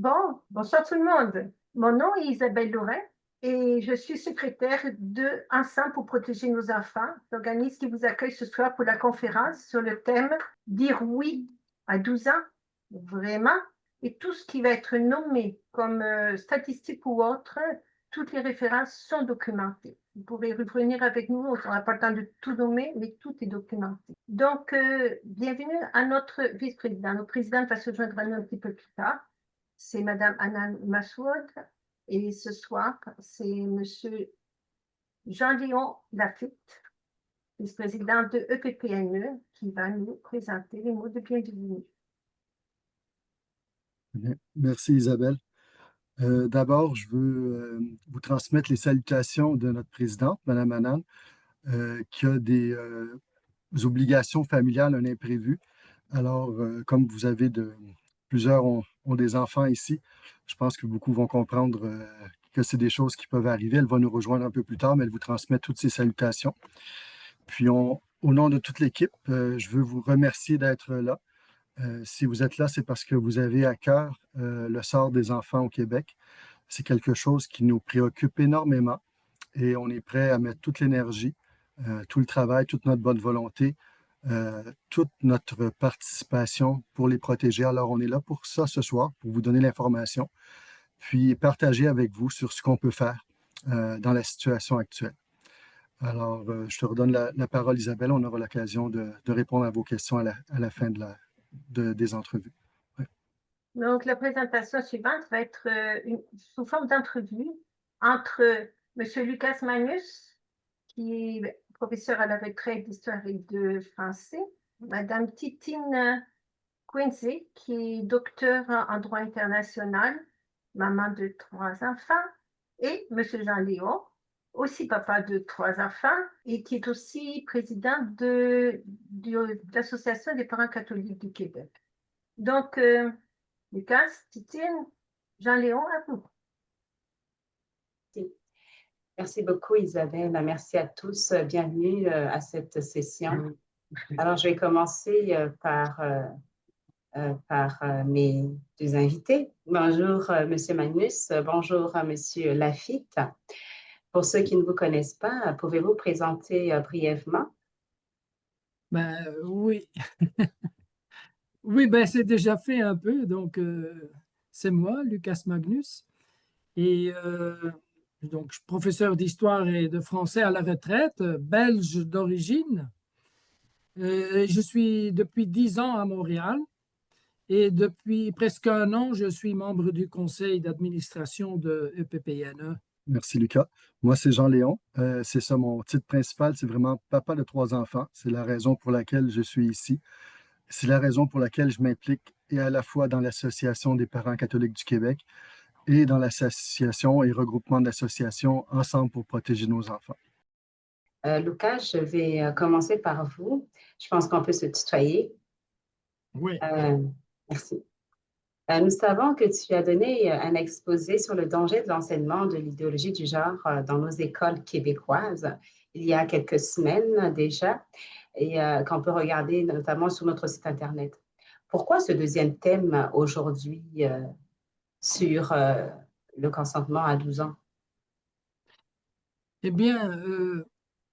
Bon, bonsoir tout le monde. Mon nom est Isabelle Laurin et je suis secrétaire de Ensemble pour protéger nos enfants, l'organisme qui vous accueille ce soir pour la conférence sur le thème Dire oui à 12 ans, vraiment, et tout ce qui va être nommé comme statistique ou autre, toutes les références sont documentées. Vous pourrez revenir avec nous, on n'aura pas le temps de tout nommer, mais tout est documenté. Donc, bienvenue à notre vice-président. Notre présidente va se joindre à nous un petit peu plus tard. C'est Madame Anan Massoud et ce soir, c'est Monsieur Jean-Léon Lafitte, vice-président de EPPNE, qui va nous présenter les mots de bienvenue. Bien. Merci Isabelle. D'abord, je veux vous transmettre les salutations de notre présidente, Madame Annan, qui a des obligations familiales, un imprévu. Alors, comme vous avez plusieurs ont des enfants ici, je pense que beaucoup vont comprendre que c'est des choses qui peuvent arriver. Elle va nous rejoindre un peu plus tard, mais elle vous transmet toutes ces salutations. Puis, au nom de toute l'équipe, je veux vous remercier d'être là. Si vous êtes là, c'est parce que vous avez à cœur le sort des enfants au Québec. C'est quelque chose qui nous préoccupe énormément et on est prêt à mettre toute l'énergie, tout le travail, toute notre bonne volonté, toute notre participation pour les protéger. Alors, on est là pour ça ce soir, pour vous donner l'information, puis partager avec vous sur ce qu'on peut faire dans la situation actuelle. Alors, je te redonne la parole, Isabelle. On aura l'occasion de répondre à vos questions à la fin des entrevues. Ouais. Donc, la présentation suivante va être sous forme d'entrevue entre Monsieur Lucas Magnus, qui est professeur à la retraite d'histoire et de français, Madame Titine Quincy, qui est docteur en droit international, maman de 3 enfants, et Monsieur Jean Léon, aussi papa de 3 enfants, et qui est aussi président de l'Association des parents catholiques du Québec. Donc, Lucas, Titine, Jean Léon, à vous. Merci beaucoup, Isabelle. Merci à tous. Bienvenue à cette session. Alors, je vais commencer par mes deux invités. Bonjour, Monsieur Magnus. Bonjour, Monsieur Lafitte. Pour ceux qui ne vous connaissent pas, pouvez-vous présenter brièvement? Oui. Oui, c'est déjà fait un peu. Donc, c'est moi, Lucas Magnus. Et donc, je suis professeur d'histoire et de français à la retraite, belge d'origine. Je suis depuis 10 ans à Montréal. Et depuis presque un an, je suis membre du conseil d'administration de EPPNE. Merci, Lucas. Moi, c'est Jean-Léon. C'est ça, mon titre principal, c'est vraiment papa de 3 enfants. C'est la raison pour laquelle je suis ici. C'est la raison pour laquelle je m'implique et à la fois dans l'Association des parents catholiques du Québec et dans l'association et regroupement d'associations Ensemble pour protéger nos enfants. Lucas, je vais commencer par vous. Je pense qu'on peut se tutoyer. Oui. Merci. Nous savons que tu as donné un exposé sur le danger de l'enseignement de l'idéologie du genre dans nos écoles québécoises il y a quelques semaines déjà et qu'on peut regarder notamment sur notre site Internet. Pourquoi ce deuxième thème aujourd'hui sur le consentement à 12 ans? Eh bien,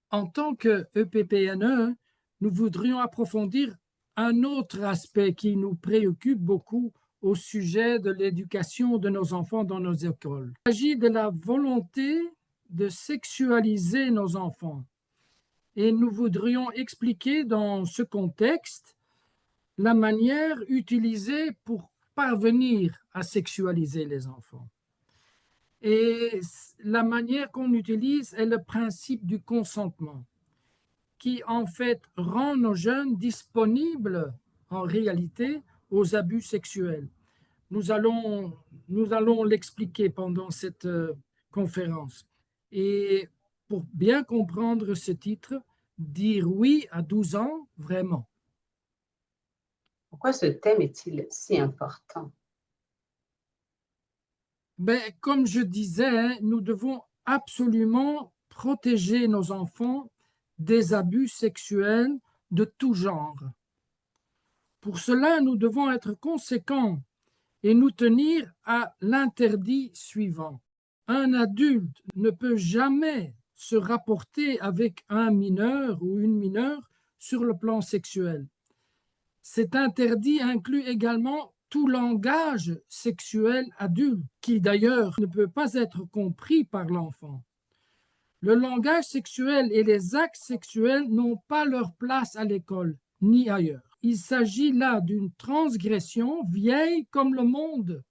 en tant que EPPNE, nous voudrions approfondir un autre aspect qui nous préoccupe beaucoup au sujet de l'éducation de nos enfants dans nos écoles. Il s'agit de la volonté de sexualiser nos enfants. Et nous voudrions expliquer dans ce contexte la manière utilisée pour parvenir à sexualiser les enfants. Et la manière qu'on utilise est le principe du consentement, qui en fait rend nos jeunes disponibles en réalité aux abus sexuels. Nous allons l'expliquer pendant cette conférence. Et pour bien comprendre ce titre, dire oui à 12 ans, vraiment. Pourquoi ce thème est-il si important? Comme je disais, nous devons absolument protéger nos enfants des abus sexuels de tout genre. Pour cela, nous devons être conséquents et nous tenir à l'interdit suivant. Un adulte ne peut jamais se rapporter avec un mineur ou une mineure sur le plan sexuel. Cet interdit inclut également tout langage sexuel adulte, qui d'ailleurs ne peut pas être compris par l'enfant. Le langage sexuel et les actes sexuels n'ont pas leur place à l'école, ni ailleurs. Il s'agit là d'une transgression vieille comme le monde,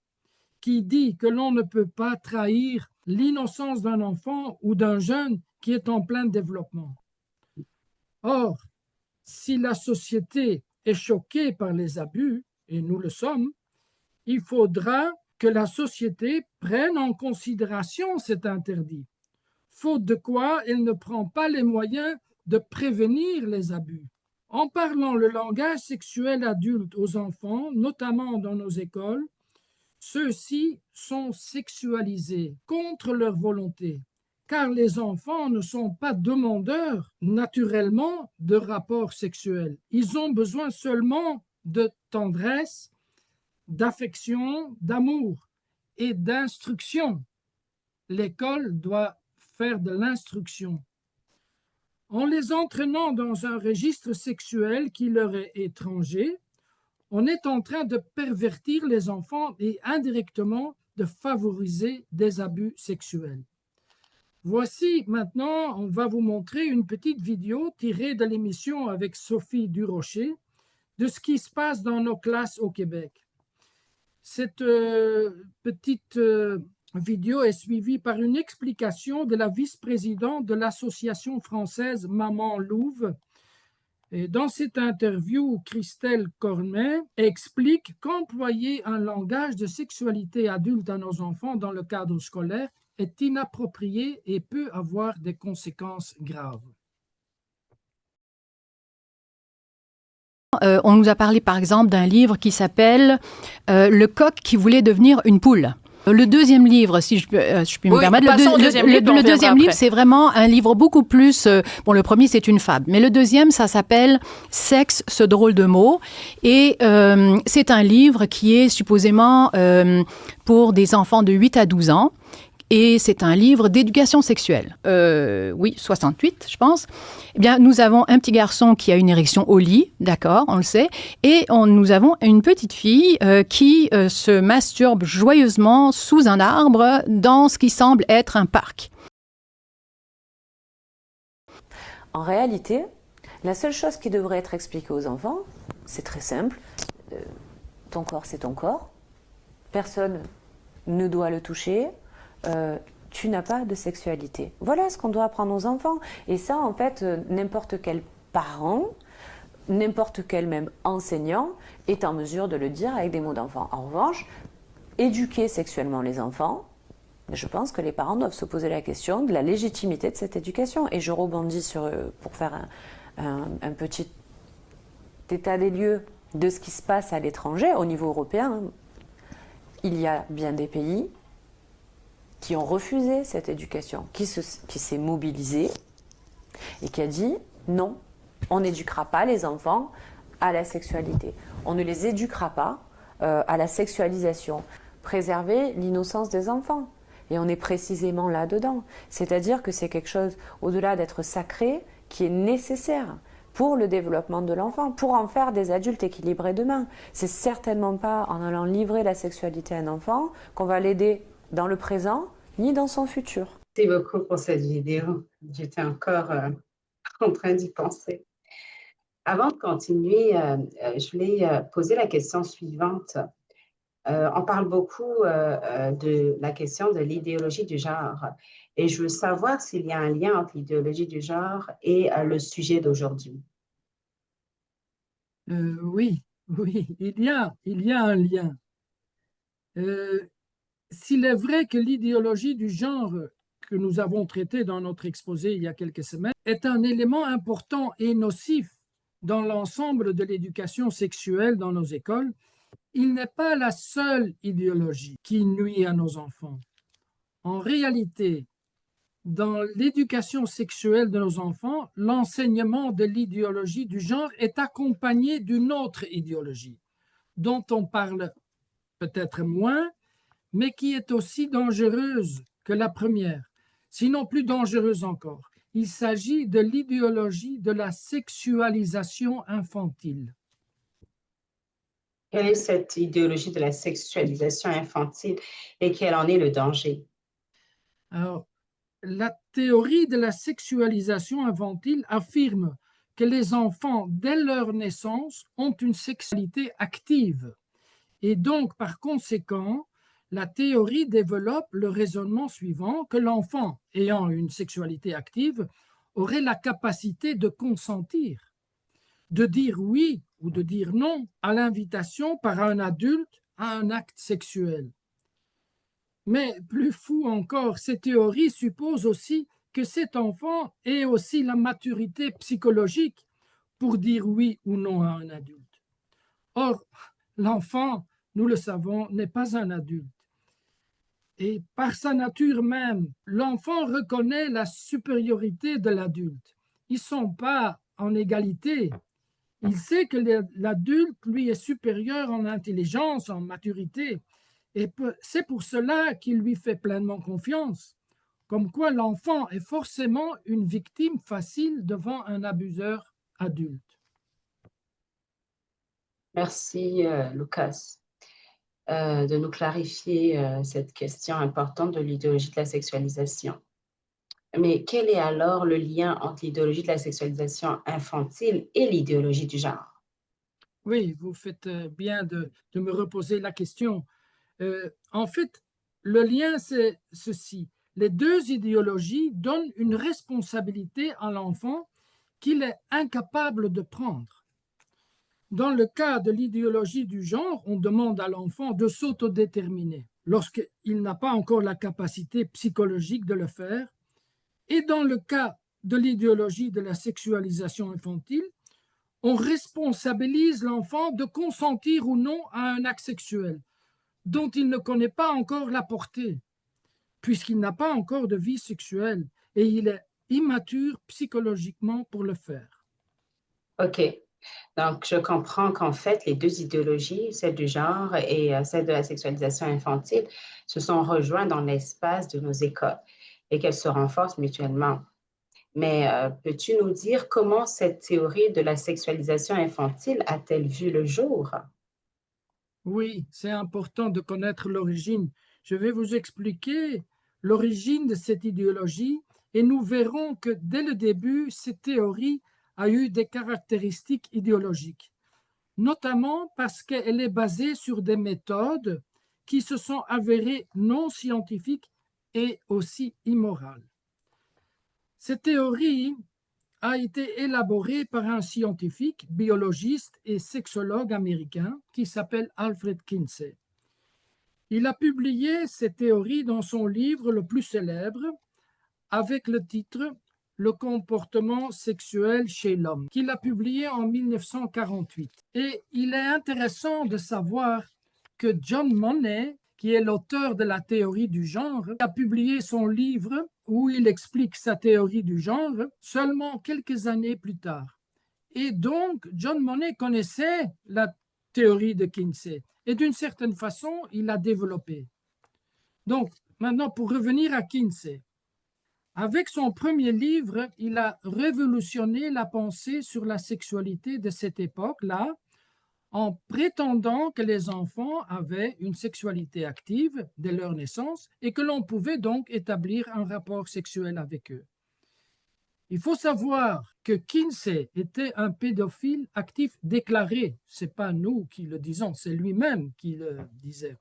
qui dit que l'on ne peut pas trahir l'innocence d'un enfant ou d'un jeune qui est en plein développement. Or, si la société est choquée par les abus, et nous le sommes, il faudra que la société prenne en considération cet interdit, faute de quoi elle ne prend pas les moyens de prévenir les abus. En parlant le langage sexuel adulte aux enfants, notamment dans nos écoles, ceux-ci sont sexualisés contre leur volonté, car les enfants ne sont pas demandeurs naturellement de rapports sexuels. Ils ont besoin seulement de tendresse, d'affection, d'amour et d'instruction. L'école doit faire de l'instruction. En les entraînant dans un registre sexuel qui leur est étranger, on est en train de pervertir les enfants et indirectement de favoriser des abus sexuels. Voici maintenant, on va vous montrer une petite vidéo tirée de l'émission avec Sophie Durocher de ce qui se passe dans nos classes au Québec. Cette petite vidéo est suivie par une explication de la vice-présidente de l'association française Maman Louve. Et dans cette interview, Christelle Cornet explique qu'employer un langage de sexualité adulte à nos enfants dans le cadre scolaire est inapproprié et peut avoir des conséquences graves. On nous a parlé par exemple d'un livre qui s'appelle « Le coq qui voulait devenir une poule ». Le deuxième livre, si je puis me permettre, le deuxième livre, c'est vraiment un livre beaucoup plus... bon, le premier, c'est une fable, mais le deuxième, ça s'appelle « Sexe, ce drôle de mot ». Et c'est un livre qui est supposément pour des enfants de 8 à 12 ans. Et c'est un livre d'éducation sexuelle. Oui, 68, je pense. Eh bien, nous avons un petit garçon qui a une érection au lit, d'accord, on le sait. Et nous avons une petite fille qui se masturbe joyeusement sous un arbre dans ce qui semble être un parc. En réalité, la seule chose qui devrait être expliquée aux enfants, c'est très simple. Ton corps, c'est ton corps. Personne ne doit le toucher. Tu n'as pas de sexualité. Voilà ce qu'on doit apprendre aux enfants. Et ça, en fait, n'importe quel parent, n'importe quel même enseignant est en mesure de le dire avec des mots d'enfant. En revanche, éduquer sexuellement les enfants, je pense que les parents doivent se poser la question de la légitimité de cette éducation. Et je rebondis pour faire un petit état des lieux de ce qui se passe à l'étranger, au niveau européen. Il y a bien des pays qui ont refusé cette éducation, qui s'est mobilisé et qui a dit non, on n'éduquera pas les enfants à la sexualité. On ne les éduquera pas à la sexualisation. Préserver l'innocence des enfants. Et on est précisément là-dedans. C'est-à-dire que c'est quelque chose, au-delà d'être sacré, qui est nécessaire pour le développement de l'enfant, pour en faire des adultes équilibrés demain. C'est certainement pas en allant livrer la sexualité à un enfant qu'on va l'aider dans le présent, ni dans son futur. Merci beaucoup pour cette vidéo. J'étais encore en train d'y penser. Avant de continuer, je voulais poser la question suivante. On parle beaucoup de la question de l'idéologie du genre. Et je veux savoir s'il y a un lien entre l'idéologie du genre et le sujet d'aujourd'hui. Oui, il y a un lien. S'il est vrai que l'idéologie du genre que nous avons traitée dans notre exposé il y a quelques semaines est un élément important et nocif dans l'ensemble de l'éducation sexuelle dans nos écoles, il n'est pas la seule idéologie qui nuit à nos enfants. En réalité, dans l'éducation sexuelle de nos enfants, l'enseignement de l'idéologie du genre est accompagné d'une autre idéologie dont on parle peut-être moins, mais qui est aussi dangereuse que la première, sinon plus dangereuse encore. Il s'agit de l'idéologie de la sexualisation infantile. Quelle est cette idéologie de la sexualisation infantile et quel en est le danger? Alors, la théorie de la sexualisation infantile affirme que les enfants, dès leur naissance, ont une sexualité active. Et donc, par conséquent, la théorie développe le raisonnement suivant, que l'enfant ayant une sexualité active aurait la capacité de consentir, de dire oui ou de dire non à l'invitation par un adulte à un acte sexuel. Mais plus fou encore, cette théorie suppose aussi que cet enfant ait aussi la maturité psychologique pour dire oui ou non à un adulte. Or, l'enfant, nous le savons, n'est pas un adulte. Et par sa nature même, l'enfant reconnaît la supériorité de l'adulte. Ils ne sont pas en égalité. Il sait que l'adulte, lui, est supérieur en intelligence, en maturité. Et c'est pour cela qu'il lui fait pleinement confiance. Comme quoi l'enfant est forcément une victime facile devant un abuseur adulte. Merci, Lucas, de nous clarifier cette question importante de l'idéologie de la sexualisation. Mais quel est alors le lien entre l'idéologie de la sexualisation infantile et l'idéologie du genre? Oui, vous faites bien de me reposer la question. En fait, le lien, c'est ceci. Les deux idéologies donnent une responsabilité à l'enfant qu'il est incapable de prendre. Dans le cas de l'idéologie du genre, on demande à l'enfant de s'autodéterminer lorsqu'il n'a pas encore la capacité psychologique de le faire. Et dans le cas de l'idéologie de la sexualisation infantile, on responsabilise l'enfant de consentir ou non à un acte sexuel dont il ne connaît pas encore la portée, puisqu'il n'a pas encore de vie sexuelle et il est immature psychologiquement pour le faire. OK. Donc, je comprends qu'en fait, les deux idéologies, celle du genre et celle de la sexualisation infantile, se sont rejointes dans l'espace de nos écoles et qu'elles se renforcent mutuellement. Mais peux-tu nous dire comment cette théorie de la sexualisation infantile a-t-elle vu le jour? Oui, c'est important de connaître l'origine. Je vais vous expliquer l'origine de cette idéologie et nous verrons que dès le début, cette théorie a eu des caractéristiques idéologiques, notamment parce qu'elle est basée sur des méthodes qui se sont avérées non scientifiques et aussi immorales. Cette théorie a été élaborée par un scientifique, biologiste et sexologue américain qui s'appelle Alfred Kinsey. Il a publié cette théorie dans son livre le plus célèbre avec le titre « Le comportement sexuel chez l'homme » qu'il a publié en 1948. Et il est intéressant de savoir que John Money, qui est l'auteur de la théorie du genre, a publié son livre où il explique sa théorie du genre seulement quelques années plus tard. Et donc, John Money connaissait la théorie de Kinsey et d'une certaine façon, il l'a développée. Donc, maintenant, pour revenir à Kinsey, avec son premier livre, il a révolutionné la pensée sur la sexualité de cette époque-là, en prétendant que les enfants avaient une sexualité active dès leur naissance et que l'on pouvait donc établir un rapport sexuel avec eux. Il faut savoir que Kinsey était un pédophile actif déclaré. Ce n'est pas nous qui le disons, c'est lui-même qui le disait.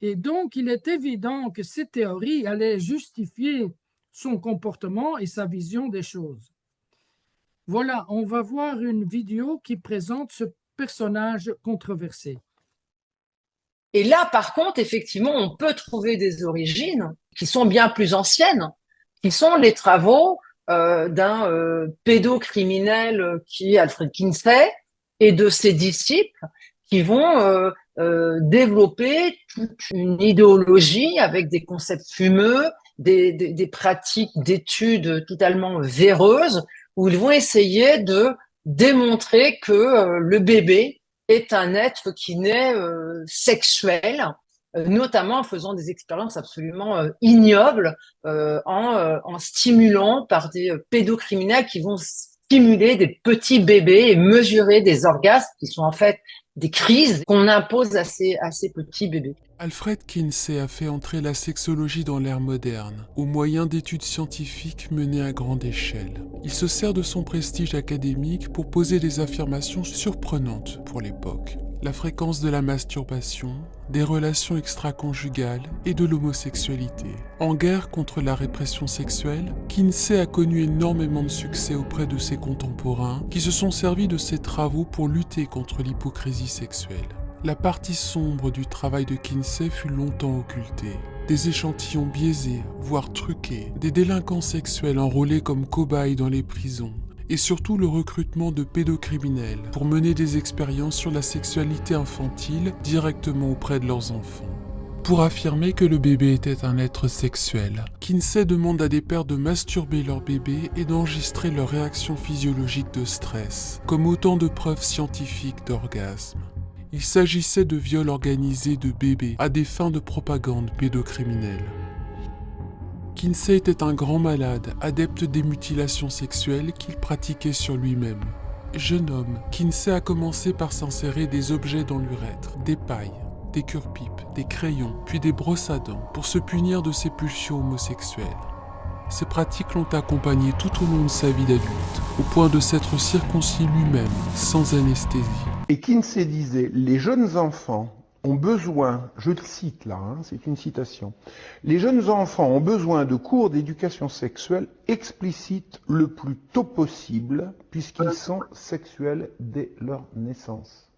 Et donc, il est évident que cette théorie allait justifier son comportement et sa vision des choses. Voilà, on va voir une vidéo qui présente ce personnage controversé. Et là, par contre, effectivement, on peut trouver des origines qui sont bien plus anciennes, qui sont les travaux d'un pédocriminel qui est Alfred Kinsey et de ses disciples qui vont développer toute une idéologie avec des concepts fumeux, des pratiques d'études totalement véreuses, où ils vont essayer de démontrer que le bébé est un être qui naît sexuel, notamment en faisant des expériences absolument ignobles, en stimulant par des pédocriminels qui vont stimuler des petits bébés et mesurer des orgasmes qui sont en fait des crises qu'on impose à ces petits bébés. Alfred Kinsey a fait entrer la sexologie dans l'ère moderne, au moyen d'études scientifiques menées à grande échelle. Il se sert de son prestige académique pour poser des affirmations surprenantes pour l'époque. La fréquence de la masturbation, des relations extra-conjugales et de l'homosexualité. En guerre contre la répression sexuelle, Kinsey a connu énormément de succès auprès de ses contemporains qui se sont servis de ses travaux pour lutter contre l'hypocrisie sexuelle. La partie sombre du travail de Kinsey fut longtemps occultée. Des échantillons biaisés, voire truqués, des délinquants sexuels enrôlés comme cobayes dans les prisons, et surtout le recrutement de pédocriminels pour mener des expériences sur la sexualité infantile directement auprès de leurs enfants. Pour affirmer que le bébé était un être sexuel, Kinsey demande à des pères de masturber leur bébé et d'enregistrer leurs réactions physiologiques de stress, comme autant de preuves scientifiques d'orgasme. Il s'agissait de viols organisés de bébés à des fins de propagande pédocriminelle. Kinsey était un grand malade, adepte des mutilations sexuelles qu'il pratiquait sur lui-même. Jeune homme, Kinsey a commencé par s'insérer des objets dans l'urètre, des pailles, des cure-pipes, des crayons, puis des brosses à dents pour se punir de ses pulsions homosexuelles. Ces pratiques l'ont accompagné tout au long de sa vie d'adulte, au point de s'être circoncis lui-même, sans anesthésie. Et Kinsey disait, les jeunes enfants ont besoin, je le cite là, c'est une citation, les jeunes enfants ont besoin de cours d'éducation sexuelle explicites le plus tôt possible, puisqu'ils sont sexuels dès leur naissance.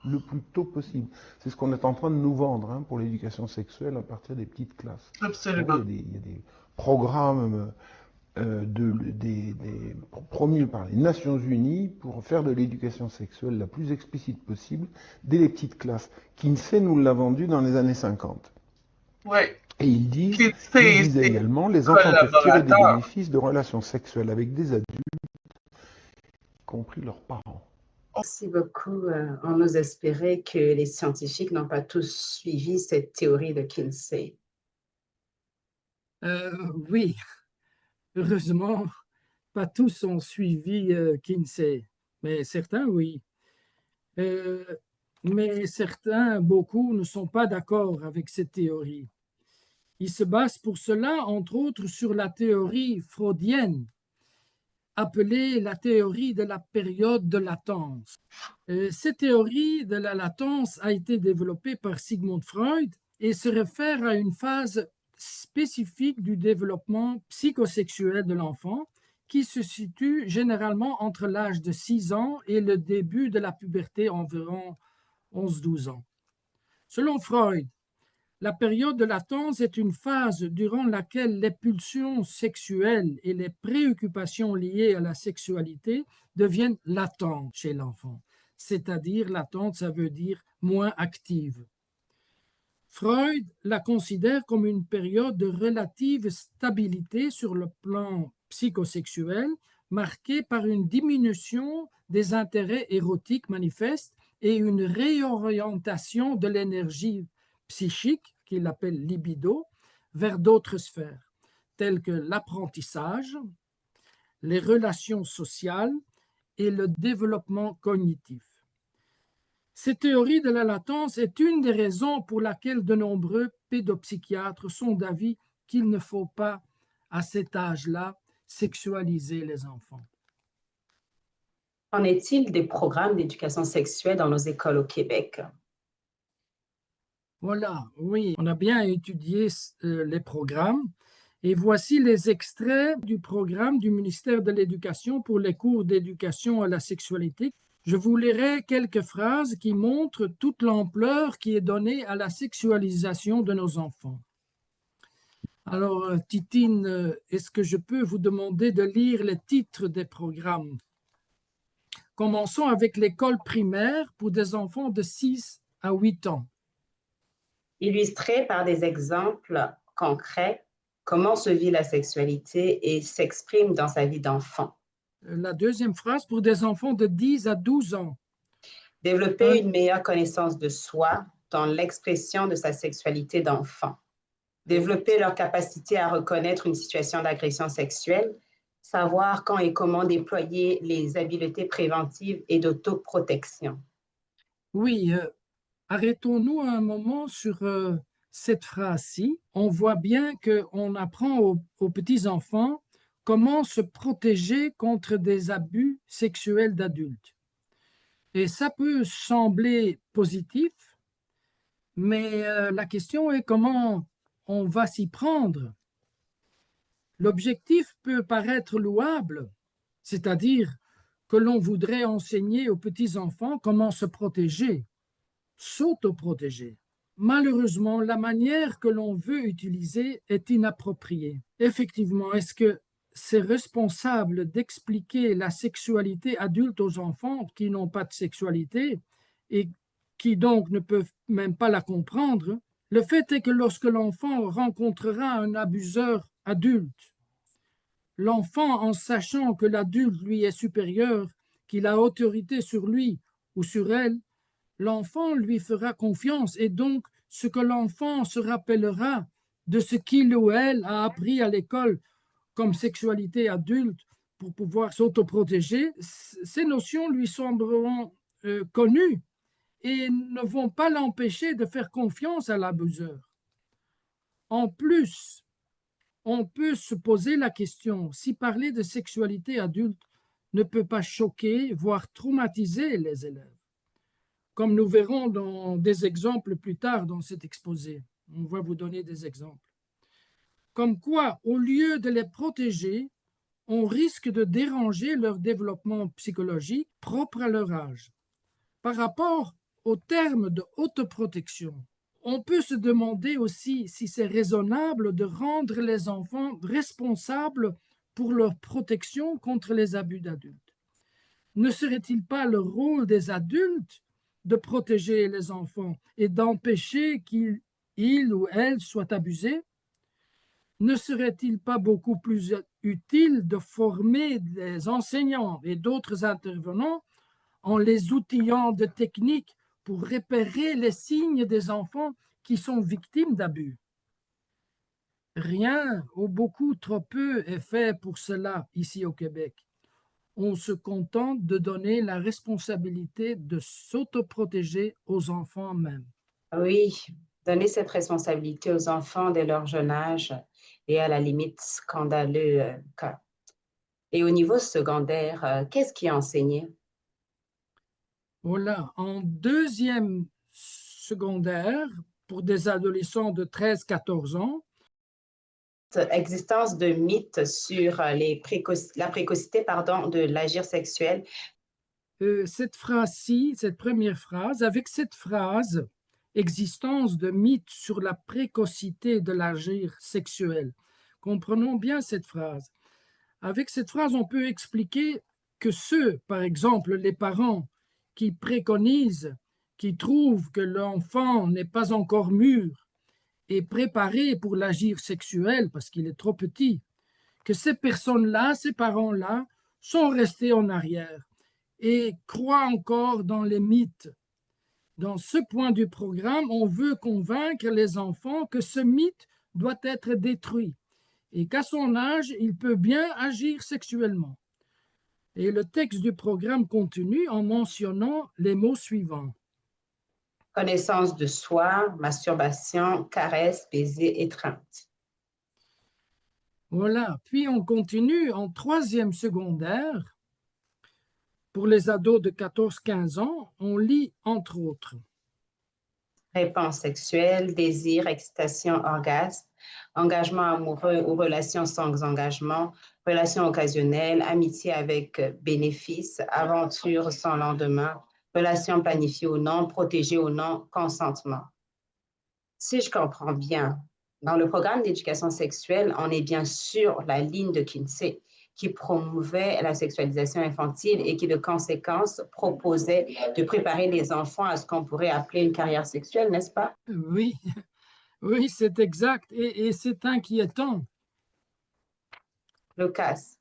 Le plus tôt possible. C'est ce qu'on est en train de nous vendre pour l'éducation sexuelle à partir des petites classes. Absolument. Il y a des programmes promus par les Nations Unies pour faire de l'éducation sexuelle la plus explicite possible dès les petites classes. Kinsey nous l'a vendu dans les années 50. Ouais. Et il disait également, les enfants peuvent tirer des bénéfices de relations sexuelles avec des adultes, y compris leurs parents. Merci beaucoup. On ose espérer que les scientifiques n'ont pas tous suivi cette théorie de Kinsey. Oui, heureusement, pas tous ont suivi Kinsey, mais certains, oui. Mais certains, beaucoup, ne sont pas d'accord avec cette théorie. Ils se basent pour cela, entre autres, sur la théorie freudienne, appelée la théorie de la période de latence. Cette théorie de la latence a été développée par Sigmund Freud et se réfère à une phase spécifique du développement psychosexuel de l'enfant qui se situe généralement entre l'âge de 6 ans et le début de la puberté, environ 11-12 ans. Selon Freud, la période de latence est une phase durant laquelle les pulsions sexuelles et les préoccupations liées à la sexualité deviennent latentes chez l'enfant. C'est-à-dire, latente, ça veut dire moins active. Freud la considère comme une période de relative stabilité sur le plan psychosexuel, marquée par une diminution des intérêts érotiques manifestes et une réorientation de l'énergie psychique, qu'il appelle libido, vers d'autres sphères, telles que l'apprentissage, les relations sociales et le développement cognitif. Cette théorie de la latence est une des raisons pour laquelle de nombreux pédopsychiatres sont d'avis qu'il ne faut pas, à cet âge-là, sexualiser les enfants. Qu'en est-il des programmes d'éducation sexuelle dans nos écoles au Québec? Voilà, oui, on a bien étudié les programmes et voici les extraits du programme du ministère de l'Éducation pour les cours d'éducation à la sexualité. Je vous lirai quelques phrases qui montrent toute l'ampleur qui est donnée à la sexualisation de nos enfants. Alors, Titine, est-ce que je peux vous demander de lire les titres des programmes? Commençons avec l'école primaire pour des enfants de 6 à 8 ans. Illustrer par des exemples concrets comment se vit la sexualité et s'exprime dans sa vie d'enfant. La deuxième phrase pour des enfants de 10 à 12 ans. Développer une meilleure connaissance de soi dans l'expression de sa sexualité d'enfant. Développer leur capacité à reconnaître une situation d'agression sexuelle, savoir quand et comment déployer les habiletés préventives et d'autoprotection. Oui, arrêtons-nous un moment sur cette phrase-ci. On voit bien qu'on apprend aux petits-enfants comment se protéger contre des abus sexuels d'adultes. Et ça peut sembler positif, mais la question est comment on va s'y prendre. L'objectif peut paraître louable, c'est-à-dire que l'on voudrait enseigner aux petits-enfants comment se protéger, s'autoprotéger. Malheureusement, la manière que l'on veut utiliser est inappropriée. Effectivement, est-ce que c'est responsable d'expliquer la sexualité adulte aux enfants qui n'ont pas de sexualité et qui donc ne peuvent même pas la comprendre? Le fait est que lorsque l'enfant rencontrera un abuseur adulte, l'enfant, en sachant que l'adulte lui est supérieur, qu'il a autorité sur lui ou sur elle, l'enfant lui fera confiance et donc ce que l'enfant se rappellera de ce qu'il ou elle a appris à l'école comme sexualité adulte pour pouvoir s'autoprotéger, ces notions lui sembleront connues et ne vont pas l'empêcher de faire confiance à l'abuseur. En plus, on peut se poser la question si parler de sexualité adulte ne peut pas choquer, voire traumatiser les élèves. Comme nous verrons dans des exemples plus tard dans cet exposé. On va vous donner des exemples. Comme quoi, au lieu de les protéger, on risque de déranger leur développement psychologique propre à leur âge. Par rapport au terme de autoprotection, on peut se demander aussi si c'est raisonnable de rendre les enfants responsables pour leur protection contre les abus d'adultes. Ne serait-il pas le rôle des adultes de protéger les enfants et d'empêcher qu'ils ou elles soient abusés? Ne serait-il pas beaucoup plus utile de former des enseignants et d'autres intervenants en les outillant de techniques pour repérer les signes des enfants qui sont victimes d'abus? Rien ou beaucoup trop peu est fait pour cela ici au Québec. On se contente de donner la responsabilité de s'autoprotéger aux enfants même. Oui, donner cette responsabilité aux enfants dès leur jeune âge est à la limite scandaleux. Et au niveau secondaire, qu'est-ce qui est enseigné? Voilà, en deuxième secondaire, pour des adolescents de 13-14 ans, existence de mythes sur la précocité de l'agir sexuel. Cette phrase-ci, cette première phrase, avec cette phrase, existence de mythes sur la précocité de l'agir sexuel. Comprenons bien cette phrase. Avec cette phrase, on peut expliquer que ceux, par exemple, les parents qui préconisent, qui trouvent que l'enfant n'est pas encore mûr et préparé pour l'agir sexuel parce qu'il est trop petit, que ces personnes-là, ces parents-là, sont restés en arrière et croient encore dans les mythes. Dans ce point du programme, on veut convaincre les enfants que ce mythe doit être détruit et qu'à son âge, il peut bien agir sexuellement. Et le texte du programme continue en mentionnant les mots suivants. Connaissance de soi, masturbation, caresse, baiser, étreinte. Voilà, puis on continue en troisième secondaire. Pour les ados de 14-15 ans, on lit entre autres. Réponse sexuelle, désir, excitation, orgasme, engagement amoureux ou relations sans engagement, relations occasionnelles, amitié avec bénéfice, aventure sans lendemain, relations planifiées ou non, protégées ou non, consentement. Si je comprends bien, dans le programme d'éducation sexuelle, on est bien sur la ligne de Kinsey qui promouvait la sexualisation infantile et qui, de conséquence, proposait de préparer les enfants à ce qu'on pourrait appeler une carrière sexuelle, n'est-ce pas? Oui, oui, c'est exact et c'est inquiétant. Lucas,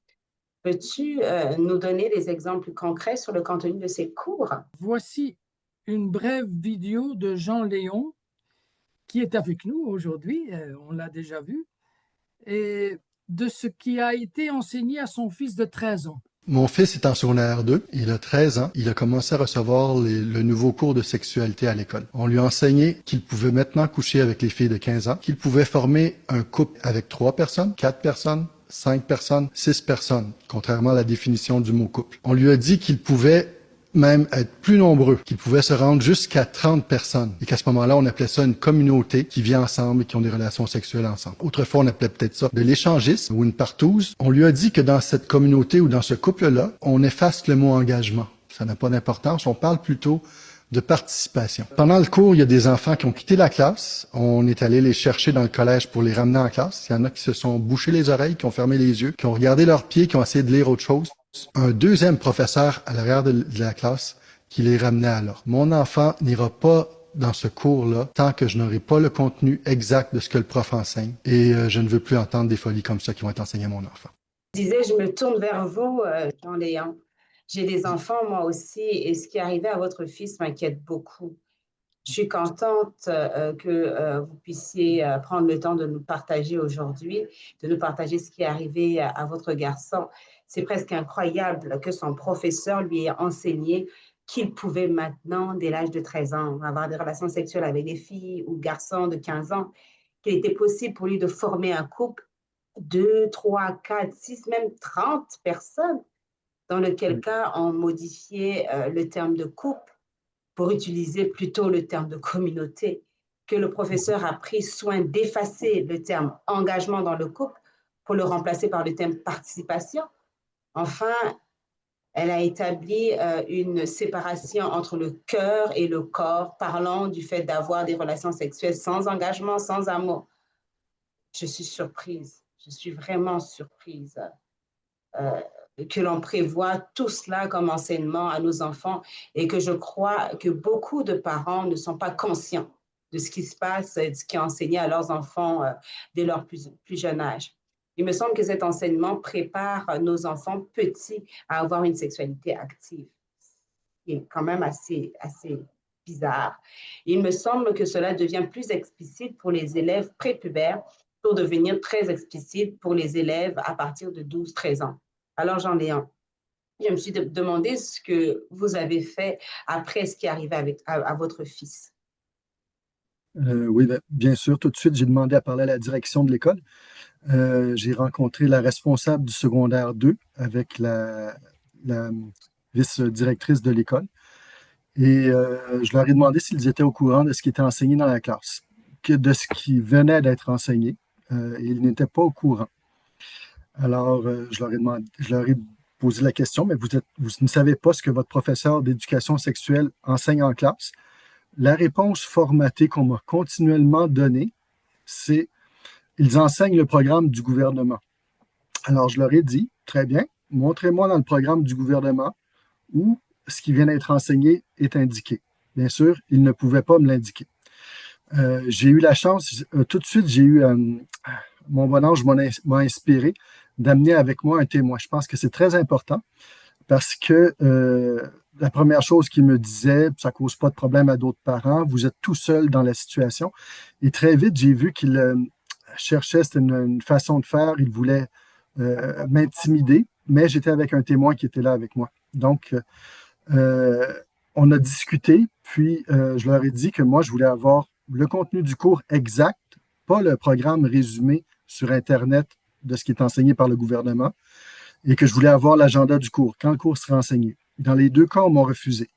peux-tu nous donner des exemples concrets sur le contenu de ces cours? Voici une brève vidéo de Jean Léon, qui est avec nous aujourd'hui, on l'a déjà vu, et de ce qui a été enseigné à son fils de 13 ans. Mon fils est en secondaire 2, il a 13 ans, il a commencé à recevoir le nouveau cours de sexualité à l'école. On lui a enseigné qu'il pouvait maintenant coucher avec les filles de 15 ans, qu'il pouvait former un couple avec 3 personnes, 4 personnes, 5 personnes, 6 personnes, contrairement à la définition du mot couple. On lui a dit qu'il pouvait même être plus nombreux, qu'ils pouvaient se rendre jusqu'à 30 personnes et qu'à ce moment-là, on appelait ça une communauté qui vit ensemble et qui ont des relations sexuelles ensemble. Autrefois, on appelait peut-être ça de l'échangisme ou une partouze. On lui a dit que dans cette communauté ou dans ce couple-là, on efface le mot engagement. Ça n'a pas d'importance, on parle plutôt de participation. Pendant le cours, il y a des enfants qui ont quitté la classe. On est allé les chercher dans le collège pour les ramener en classe. Il y en a qui se sont bouchés les oreilles, qui ont fermé les yeux, qui ont regardé leurs pieds, qui ont essayé de lire autre chose. Un deuxième professeur à l'arrière de la classe qui les ramenait à l'ordre. Mon enfant n'ira pas dans ce cours-là tant que je n'aurai pas le contenu exact de ce que le prof enseigne. Et je ne veux plus entendre des folies comme ça qui vont être enseignées à mon enfant. Je disais, je me tourne vers vous, Jean Léon. J'ai des enfants, moi aussi, et ce qui est arrivé à votre fils m'inquiète beaucoup. Je suis contente que vous puissiez prendre le temps de nous partager aujourd'hui, de nous partager ce qui est arrivé à votre garçon. C'est presque incroyable que son professeur lui ait enseigné qu'il pouvait maintenant, dès l'âge de 13 ans, avoir des relations sexuelles avec des filles ou garçons de 15 ans, qu'il était possible pour lui de former un couple, 2, 3, 4, 6, même 30 personnes, dans lequel cas on modifiait le terme de couple pour utiliser plutôt le terme de communauté, que le professeur a pris soin d'effacer le terme engagement dans le couple pour le remplacer par le terme participation. Enfin, elle a établi une séparation entre le cœur et le corps, parlant du fait d'avoir des relations sexuelles sans engagement, sans amour. Je suis surprise, je suis vraiment surprise que l'on prévoit tout cela comme enseignement à nos enfants et que je crois que beaucoup de parents ne sont pas conscients de ce qui se passe et de ce qui est enseigné à leurs enfants dès leur plus jeune âge. Il me semble que cet enseignement prépare nos enfants petits à avoir une sexualité active. C'est quand même assez bizarre. Il me semble que cela devient plus explicite pour les élèves prépubères pour devenir très explicite pour les élèves à partir de 12-13 ans. Alors, Jean Léon, je me suis demandé ce que vous avez fait après ce qui est arrivé à votre fils. Oui, bien sûr. Tout de suite, j'ai demandé à parler à la direction de l'école. J'ai rencontré la responsable du secondaire 2 avec la vice-directrice de l'école. Et je leur ai demandé s'ils étaient au courant de ce qui était enseigné dans la classe, de ce qui venait d'être enseigné. Et ils n'étaient pas au courant. Alors, je leur ai posé la question, mais vous ne savez pas ce que votre professeur d'éducation sexuelle enseigne en classe? La réponse formatée qu'on m'a continuellement donnée, c'est ils enseignent le programme du gouvernement. Alors, je leur ai dit, très bien, montrez-moi dans le programme du gouvernement où ce qui vient d'être enseigné est indiqué. Bien sûr, ils ne pouvaient pas me l'indiquer. J'ai eu la chance, tout de suite, mon bon ange m'a inspiré d'amener avec moi un témoin. Je pense que c'est très important parce que la première chose qu'il me disait, ça ne cause pas de problème à d'autres parents, vous êtes tout seul dans la situation. Et très vite, j'ai vu qu'il cherchait, c'était une façon de faire, il voulait m'intimider, mais j'étais avec un témoin qui était là avec moi. Donc, on a discuté, puis je leur ai dit que moi, je voulais avoir le contenu du cours exact, pas le programme résumé sur Internet de ce qui est enseigné par le gouvernement, et que je voulais avoir l'agenda du cours, quand le cours sera enseigné. Dans les deux cas, on m'a refusé.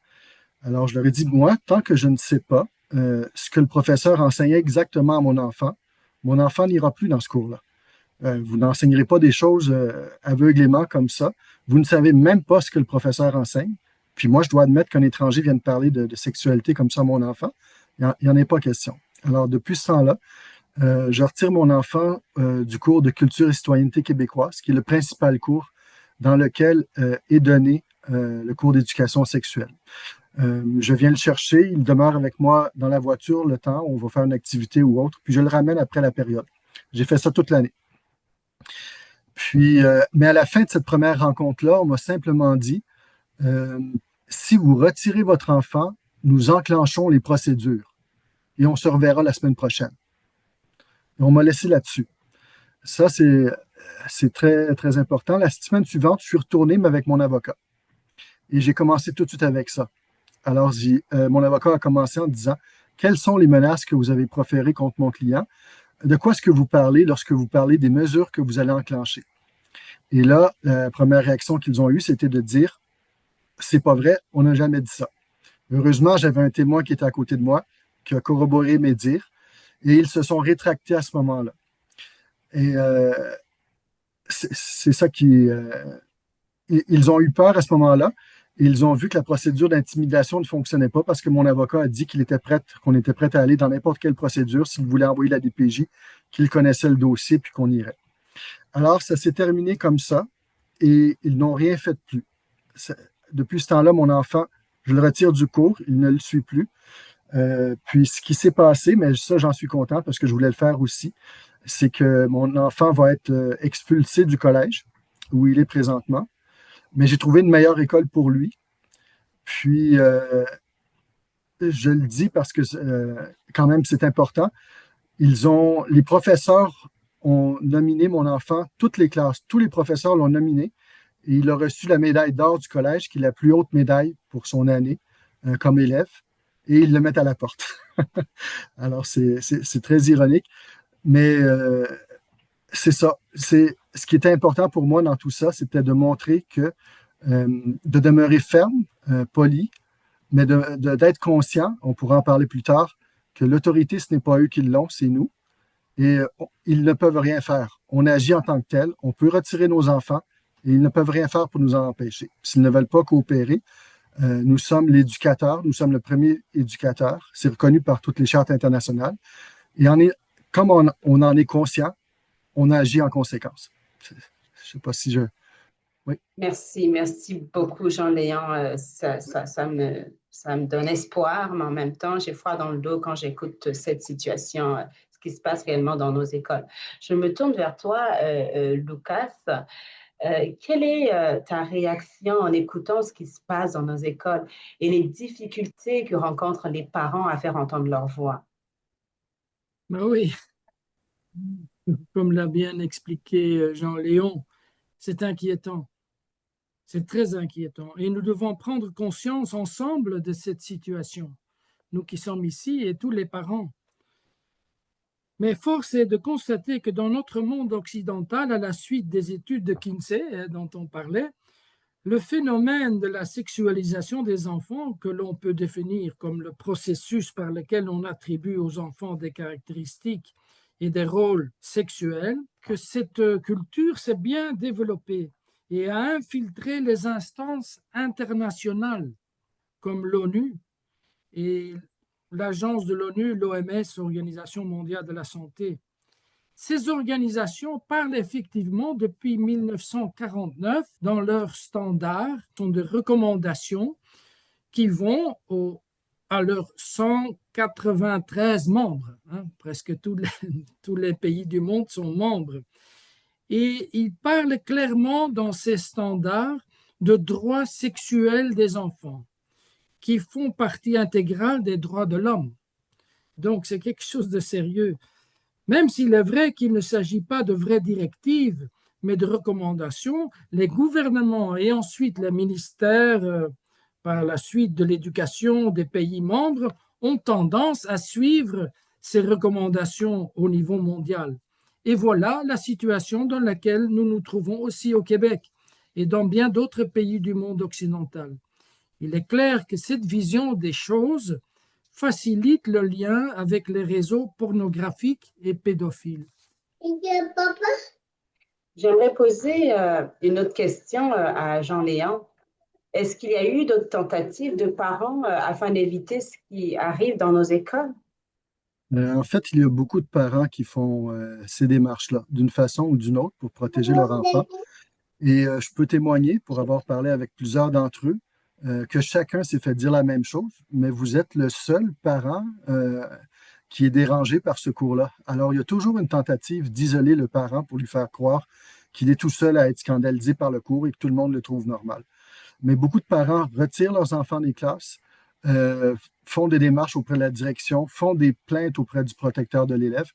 Alors, je leur ai dit, moi, tant que je ne sais pas ce que le professeur enseignait exactement à mon enfant n'ira plus dans ce cours-là. Vous n'enseignerez pas des choses aveuglément comme ça. Vous ne savez même pas ce que le professeur enseigne. Puis moi, je dois admettre qu'un étranger vienne parler de sexualité comme ça à mon enfant. Il n'y en est pas question. Alors, depuis ce temps-là, je retire mon enfant du cours de culture et citoyenneté québécoise, qui est le principal cours dans lequel est donné le cours d'éducation sexuelle. Je viens le chercher, il demeure avec moi dans la voiture le temps, on va faire une activité ou autre, puis je le ramène après la période. J'ai fait ça toute l'année. Puis, mais à la fin de cette première rencontre-là, on m'a simplement dit, si vous retirez votre enfant nous enclenchons les procédures et on se reverra la semaine prochaine. Et on m'a laissé là-dessus. Ça, c'est très, très important. La semaine suivante, je suis retourné, mais avec mon avocat. Et j'ai commencé tout de suite avec ça. Alors, mon avocat a commencé en disant, quelles sont les menaces que vous avez proférées contre mon client? De quoi est-ce que vous parlez lorsque vous parlez des mesures que vous allez enclencher? Et là, la première réaction qu'ils ont eue, c'était de dire, c'est pas vrai, on n'a jamais dit ça. Heureusement, j'avais un témoin qui était à côté de moi, qui a corroboré mes dires, et ils se sont rétractés à ce moment-là. Et c'est ça qui... ils ont eu peur à ce moment-là. Ils ont vu que la procédure d'intimidation ne fonctionnait pas parce que mon avocat a dit qu'on était prêt à aller dans n'importe quelle procédure s'il voulait envoyer la DPJ, qu'il connaissait le dossier puis qu'on irait. Alors, ça s'est terminé comme ça et ils n'ont rien fait de plus. Depuis ce temps-là, mon enfant, je le retire du cours, il ne le suit plus. Puis ce qui s'est passé, mais ça, j'en suis content parce que je voulais le faire aussi, c'est que mon enfant va être expulsé du collège où il est présentement. Mais j'ai trouvé une meilleure école pour lui. Puis, je le dis parce que quand même, c'est important. Les professeurs ont nominé mon enfant, toutes les classes, tous les professeurs l'ont nominé. Et il a reçu la médaille d'or du collège, qui est la plus haute médaille pour son année comme élève. Et ils le mettent à la porte. Alors, c'est très ironique. Mais c'est ça. Ce qui était important pour moi dans tout ça, c'était de montrer que de demeurer ferme, poli, mais d'être conscient, on pourra en parler plus tard, que l'autorité, ce n'est pas eux qui l'ont, c'est nous. Et ils ne peuvent rien faire. On agit en tant que tel, on peut retirer nos enfants et ils ne peuvent rien faire pour nous en empêcher. S'ils ne veulent pas coopérer, nous sommes l'éducateur, nous sommes le premier éducateur. C'est reconnu par toutes les chartes internationales. Et comme on en est conscient, on agit en conséquence. Je ne sais pas si je... Oui. Merci beaucoup, Jean-Léon. Ça me donne espoir, mais en même temps, j'ai froid dans le dos quand j'écoute cette situation, ce qui se passe réellement dans nos écoles. Je me tourne vers toi, Lucas. Quelle est ta réaction en écoutant ce qui se passe dans nos écoles et les difficultés que rencontrent les parents à faire entendre leur voix? Ben oui, comme l'a bien expliqué Jean-Léon, c'est inquiétant. C'est très inquiétant. Et nous devons prendre conscience ensemble de cette situation, nous qui sommes ici et tous les parents. Mais force est de constater que dans notre monde occidental, à la suite des études de Kinsey dont on parlait, le phénomène de la sexualisation des enfants, que l'on peut définir comme le processus par lequel on attribue aux enfants des caractéristiques et des rôles sexuels, que cette culture s'est bien développée et a infiltré les instances internationales comme l'ONU et l'agence de l'ONU, l'OMS, Organisation mondiale de la santé. Ces organisations parlent effectivement depuis 1949 dans leurs standards, sont des recommandations qui vont à leurs 193 membres. Presque tous les pays du monde sont membres. Et ils parlent clairement dans ces standards de droits sexuels des enfants qui font partie intégrale des droits de l'homme. Donc, c'est quelque chose de sérieux. Même s'il est vrai qu'il ne s'agit pas de vraies directives, mais de recommandations, les gouvernements et ensuite les ministères, par la suite de l'éducation des pays membres, ont tendance à suivre ces recommandations au niveau mondial. Et voilà la situation dans laquelle nous nous trouvons aussi au Québec et dans bien d'autres pays du monde occidental. Il est clair que cette vision des choses facilite le lien avec les réseaux pornographiques et pédophiles. J'aimerais poser une autre question à Jean-Léon. Est-ce qu'il y a eu d'autres tentatives de parents afin d'éviter ce qui arrive dans nos écoles? En fait, il y a beaucoup de parents qui font ces démarches-là, d'une façon ou d'une autre, pour protéger leur enfant. Et je peux témoigner, pour avoir parlé avec plusieurs d'entre eux, que chacun s'est fait dire la même chose, mais vous êtes le seul parent qui est dérangé par ce cours-là. Alors, il y a toujours une tentative d'isoler le parent pour lui faire croire qu'il est tout seul à être scandalisé par le cours et que tout le monde le trouve normal. Mais beaucoup de parents retirent leurs enfants des classes, font des démarches auprès de la direction, font des plaintes auprès du protecteur de l'élève.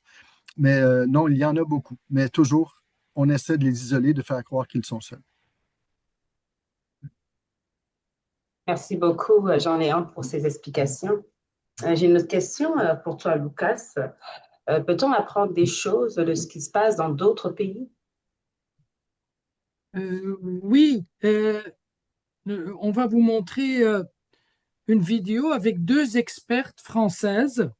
Mais non, il y en a beaucoup. Mais toujours, on essaie de les isoler, de faire croire qu'ils sont seuls. Merci beaucoup, Jean-Léon, pour ces explications. J'ai une autre question pour toi, Lucas. Peut-on apprendre des choses de ce qui se passe dans d'autres pays? Oui, on va vous montrer une vidéo avec 2 expertes françaises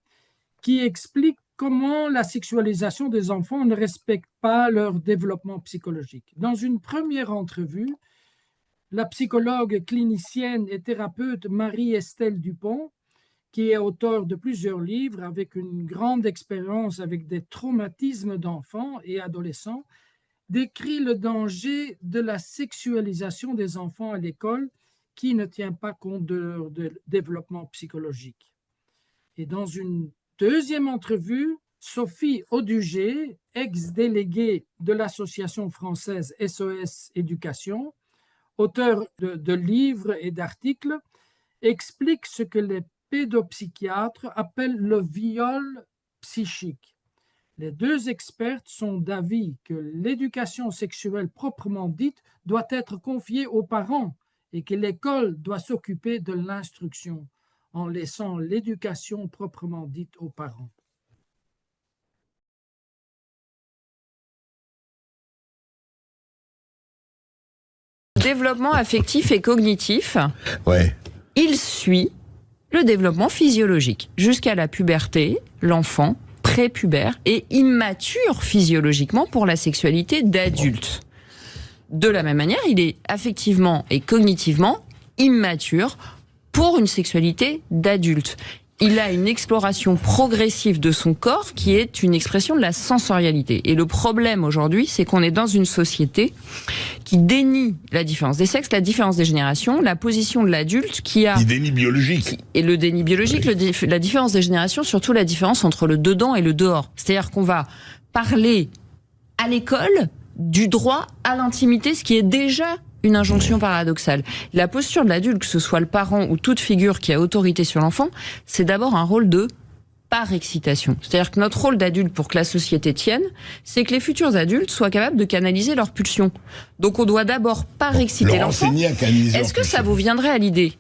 qui expliquent comment la sexualisation des enfants ne respecte pas leur développement psychologique. Dans une première entrevue, la psychologue clinicienne et thérapeute Marie-Estelle Dupont, qui est auteure de plusieurs livres avec une grande expérience avec des traumatismes d'enfants et adolescents, décrit le danger de la sexualisation des enfants à l'école qui ne tient pas compte de leur développement psychologique. Et dans une deuxième entrevue, Sophie Audugé, ex-déléguée de l'association française SOS Éducation, auteure de livres et d'articles, explique ce que les pédopsychiatres appellent le viol psychique. Les 2 expertes sont d'avis que l'éducation sexuelle proprement dite doit être confiée aux parents et que l'école doit s'occuper de l'instruction en laissant l'éducation proprement dite aux parents. Développement affectif et cognitif, ouais. Il suit le développement physiologique. Jusqu'à la puberté, l'enfant prépubère est immature physiologiquement pour la sexualité d'adulte. De la même manière, il est affectivement et cognitivement immature pour une sexualité d'adulte. Il a une exploration progressive de son corps qui est une expression de la sensorialité. Et le problème aujourd'hui, c'est qu'on est dans une société qui dénie la différence des sexes, la différence des générations, la position de l'adulte qui a... Le déni biologique. Et le déni biologique, oui. La différence des générations, surtout la différence entre le dedans et le dehors. C'est-à-dire qu'on va parler à l'école du droit à l'intimité, ce qui est déjà une injonction paradoxale. La posture de l'adulte, que ce soit le parent ou toute figure qui a autorité sur l'enfant, c'est d'abord un rôle de par-excitation. C'est-à-dire que notre rôle d'adulte pour que la société tienne, c'est que les futurs adultes soient capables de canaliser leurs pulsions. Donc on doit d'abord par-exciter l'enfant. Est-ce que ça vous viendrait à l'idée,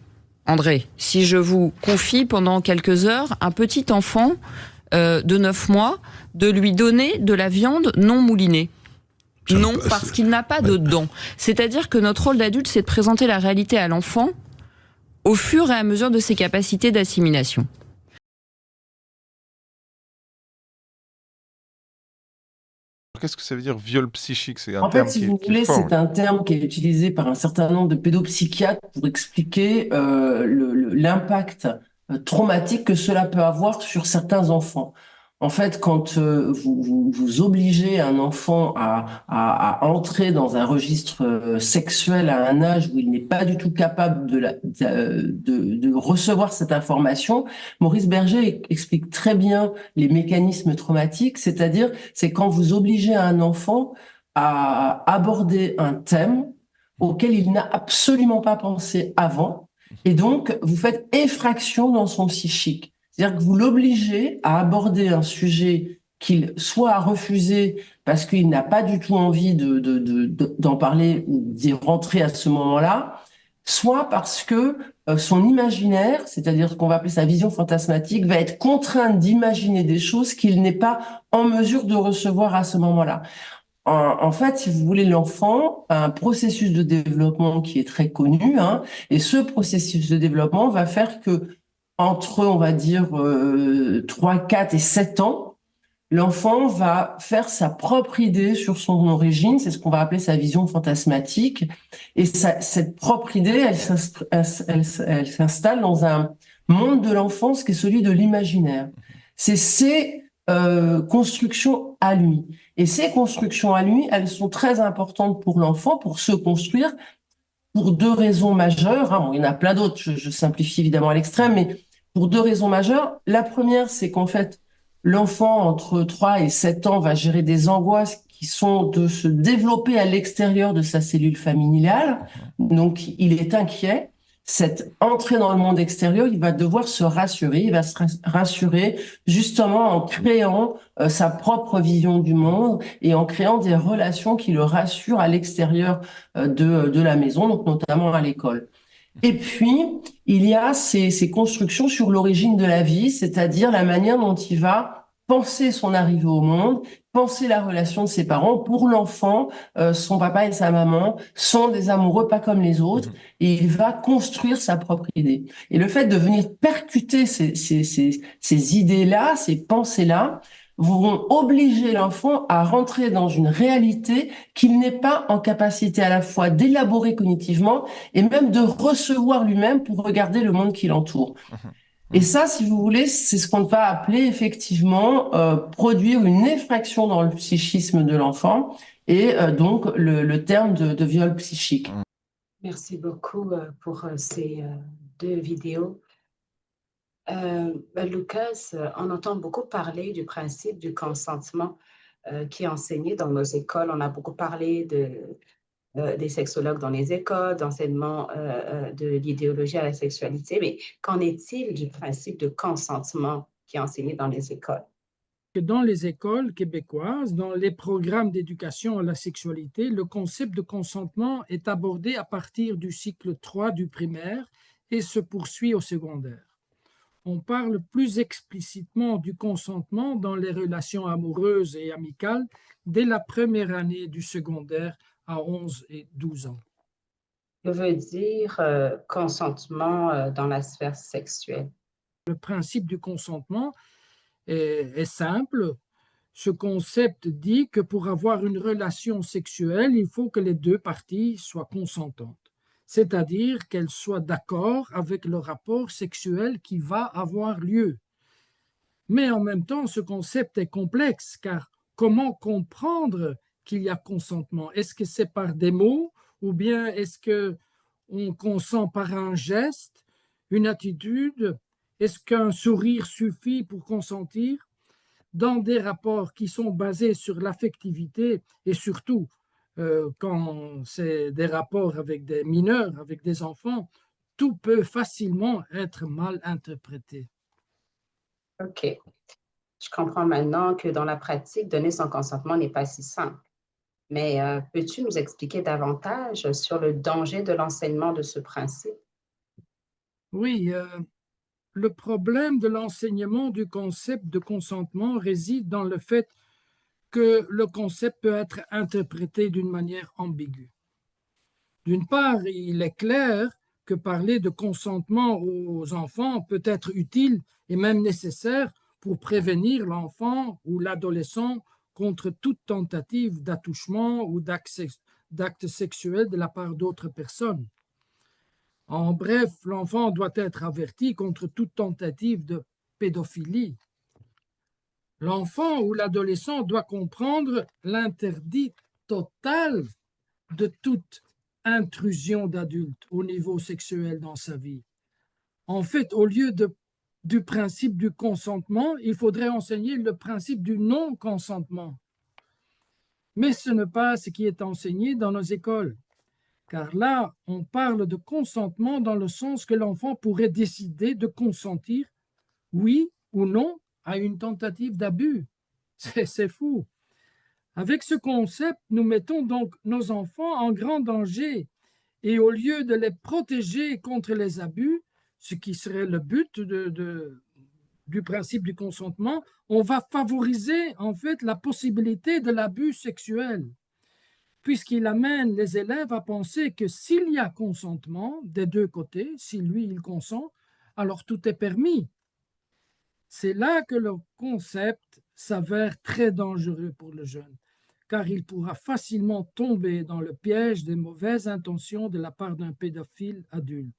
André, si je vous confie pendant quelques heures un petit enfant de 9 mois, de lui donner de la viande non moulinée? Non, parce qu'il n'a pas de dents. C'est-à-dire que notre rôle d'adulte, c'est de présenter la réalité à l'enfant au fur et à mesure de ses capacités d'assimilation. Qu'est-ce que ça veut dire viol psychique? C'est un En terme fait, si qui vous est voulez, fort, c'est un terme qui est utilisé par un certain nombre de pédopsychiatres pour expliquer l'impact traumatique que cela peut avoir sur certains enfants. En fait, quand vous obligez un enfant à entrer dans un registre sexuel à un âge où il n'est pas du tout capable de recevoir cette information, Maurice Berger explique très bien les mécanismes traumatiques, c'est-à-dire c'est quand vous obligez un enfant à aborder un thème auquel il n'a absolument pas pensé avant, et donc vous faites effraction dans son psychique. C'est-à-dire que vous l'obligez à aborder un sujet qu'il soit à refuser parce qu'il n'a pas du tout envie d'en parler ou d'y rentrer à ce moment-là, soit parce que son imaginaire, c'est-à-dire ce qu'on va appeler sa vision fantasmatique, va être contraint d'imaginer des choses qu'il n'est pas en mesure de recevoir à ce moment-là. En fait, si vous voulez, l'enfant a un processus de développement qui est très connu, et ce processus de développement va faire que entre, on va dire, 3, 4 et 7 ans, l'enfant va faire sa propre idée sur son origine, c'est ce qu'on va appeler sa vision fantasmatique, et cette propre idée, elle s'installe dans un monde de l'enfance qui est celui de l'imaginaire. C'est ses constructions à lui. Et ces constructions à lui, elles sont très importantes pour l'enfant, pour se construire, pour 2 raisons majeures. Bon, il y en a plein d'autres, je simplifie évidemment à l'extrême, mais pour 2 raisons majeures. La première, c'est qu'en fait, l'enfant entre 3 et 7 ans va gérer des angoisses qui sont de se développer à l'extérieur de sa cellule familiale. Donc, il est inquiet. cette entrée dans le monde extérieur, il va devoir se rassurer. Il va se rassurer justement en créant sa propre vision du monde et en créant des relations qui le rassurent à l'extérieur de la maison, donc notamment à l'école. Et puis, il y a ces constructions sur l'origine de la vie, c'est-à-dire la manière dont il va penser son arrivée au monde, penser la relation de ses parents. Pour l'enfant, son papa et sa maman sont des amoureux pas comme les autres, et il va construire sa propre idée. Et le fait de venir percuter ces idées-là, ces pensées-là, vont obliger l'enfant à rentrer dans une réalité qu'il n'est pas en capacité à la fois d'élaborer cognitivement et même de recevoir lui-même pour regarder le monde qui l'entoure. Et ça, si vous voulez, c'est ce qu'on va appeler effectivement produire une effraction dans le psychisme de l'enfant et donc le terme de viol psychique. Merci beaucoup pour ces 2 vidéos. Lucas, on entend beaucoup parler du principe du consentement qui est enseigné dans nos écoles. On a beaucoup parlé des sexologues dans les écoles, d'enseignement de l'idéologie à la sexualité, mais qu'en est-il du principe de consentement qui est enseigné dans les écoles? Dans les écoles québécoises, dans les programmes d'éducation à la sexualité, le concept de consentement est abordé à partir du cycle 3 du primaire et se poursuit au secondaire. On parle plus explicitement du consentement dans les relations amoureuses et amicales dès la première année du secondaire à 11 et 12 ans. Que veut dire consentement dans la sphère sexuelle? Le principe du consentement est simple. Ce concept dit que pour avoir une relation sexuelle, il faut que les 2 parties soient consentantes, c'est-à-dire qu'elles soient d'accord avec le rapport sexuel qui va avoir lieu. Mais en même temps, ce concept est complexe, car comment comprendre qu'il y a consentement? Est-ce que c'est par des mots ou bien est-ce qu'on consent par un geste, une attitude? Est-ce qu'un sourire suffit pour consentir? Dans des rapports qui sont basés sur l'affectivité et surtout quand c'est des rapports avec des mineurs, avec des enfants, tout peut facilement être mal interprété. OK. Je comprends maintenant que dans la pratique, donner son consentement n'est pas si simple. Mais peux-tu nous expliquer davantage sur le danger de l'enseignement de ce principe? Oui, le problème de l'enseignement du concept de consentement réside dans le fait que le concept peut être interprété d'une manière ambiguë. D'une part, il est clair que parler de consentement aux enfants peut être utile et même nécessaire pour prévenir l'enfant ou l'adolescent contre toute tentative d'attouchement ou d'acte sexuel de la part d'autres personnes. En bref, l'enfant doit être averti contre toute tentative de pédophilie. L'enfant ou l'adolescent doit comprendre l'interdit total de toute intrusion d'adultes au niveau sexuel dans sa vie. En fait, au lieu du principe du consentement, il faudrait enseigner le principe du non-consentement. Mais ce n'est pas ce qui est enseigné dans nos écoles. Car là, on parle de consentement dans le sens que l'enfant pourrait décider de consentir, oui ou non, à une tentative d'abus. C'est fou. Avec ce concept, nous mettons donc nos enfants en grand danger et au lieu de les protéger contre les abus, ce qui serait le but du principe du consentement, on va favoriser en fait la possibilité de l'abus sexuel, puisqu'il amène les élèves à penser que s'il y a consentement des 2 côtés, si lui il consent, alors tout est permis. C'est là que le concept s'avère très dangereux pour le jeune, car il pourra facilement tomber dans le piège des mauvaises intentions de la part d'un pédophile adulte.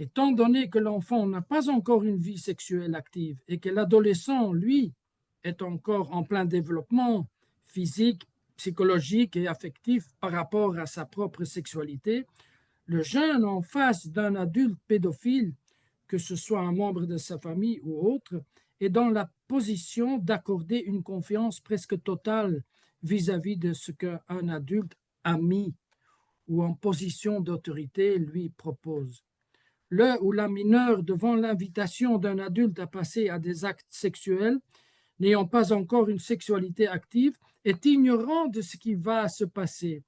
Étant donné que l'enfant n'a pas encore une vie sexuelle active et que l'adolescent, lui, est encore en plein développement physique, psychologique et affectif par rapport à sa propre sexualité, le jeune en face d'un adulte pédophile, que ce soit un membre de sa famille ou autre, est dans la position d'accorder une confiance presque totale vis-à-vis de ce qu'un adulte ami ou en position d'autorité lui propose. Le ou la mineure, devant l'invitation d'un adulte à passer à des actes sexuels, n'ayant pas encore une sexualité active, est ignorant de ce qui va se passer.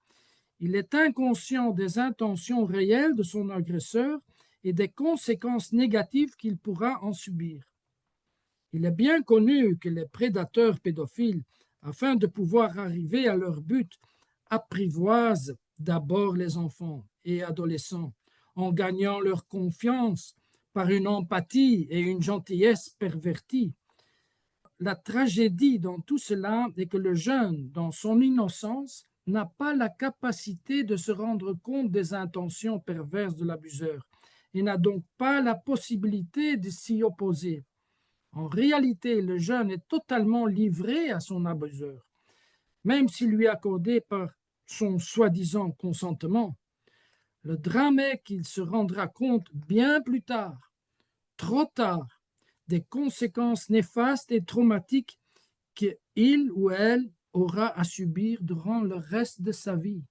Il est inconscient des intentions réelles de son agresseur et des conséquences négatives qu'il pourra en subir. Il est bien connu que les prédateurs pédophiles, afin de pouvoir arriver à leur but, apprivoisent d'abord les enfants et adolescents en gagnant leur confiance par une empathie et une gentillesse pervertie. La tragédie dans tout cela est que le jeune, dans son innocence, n'a pas la capacité de se rendre compte des intentions perverses de l'abuseur et n'a donc pas la possibilité de s'y opposer. En réalité, le jeune est totalement livré à son abuseur, même s'il lui est accordé par son soi-disant consentement. Le drame est qu'il se rendra compte bien plus tard, trop tard, des conséquences néfastes et traumatiques qu'il ou elle aura à subir durant le reste de sa vie.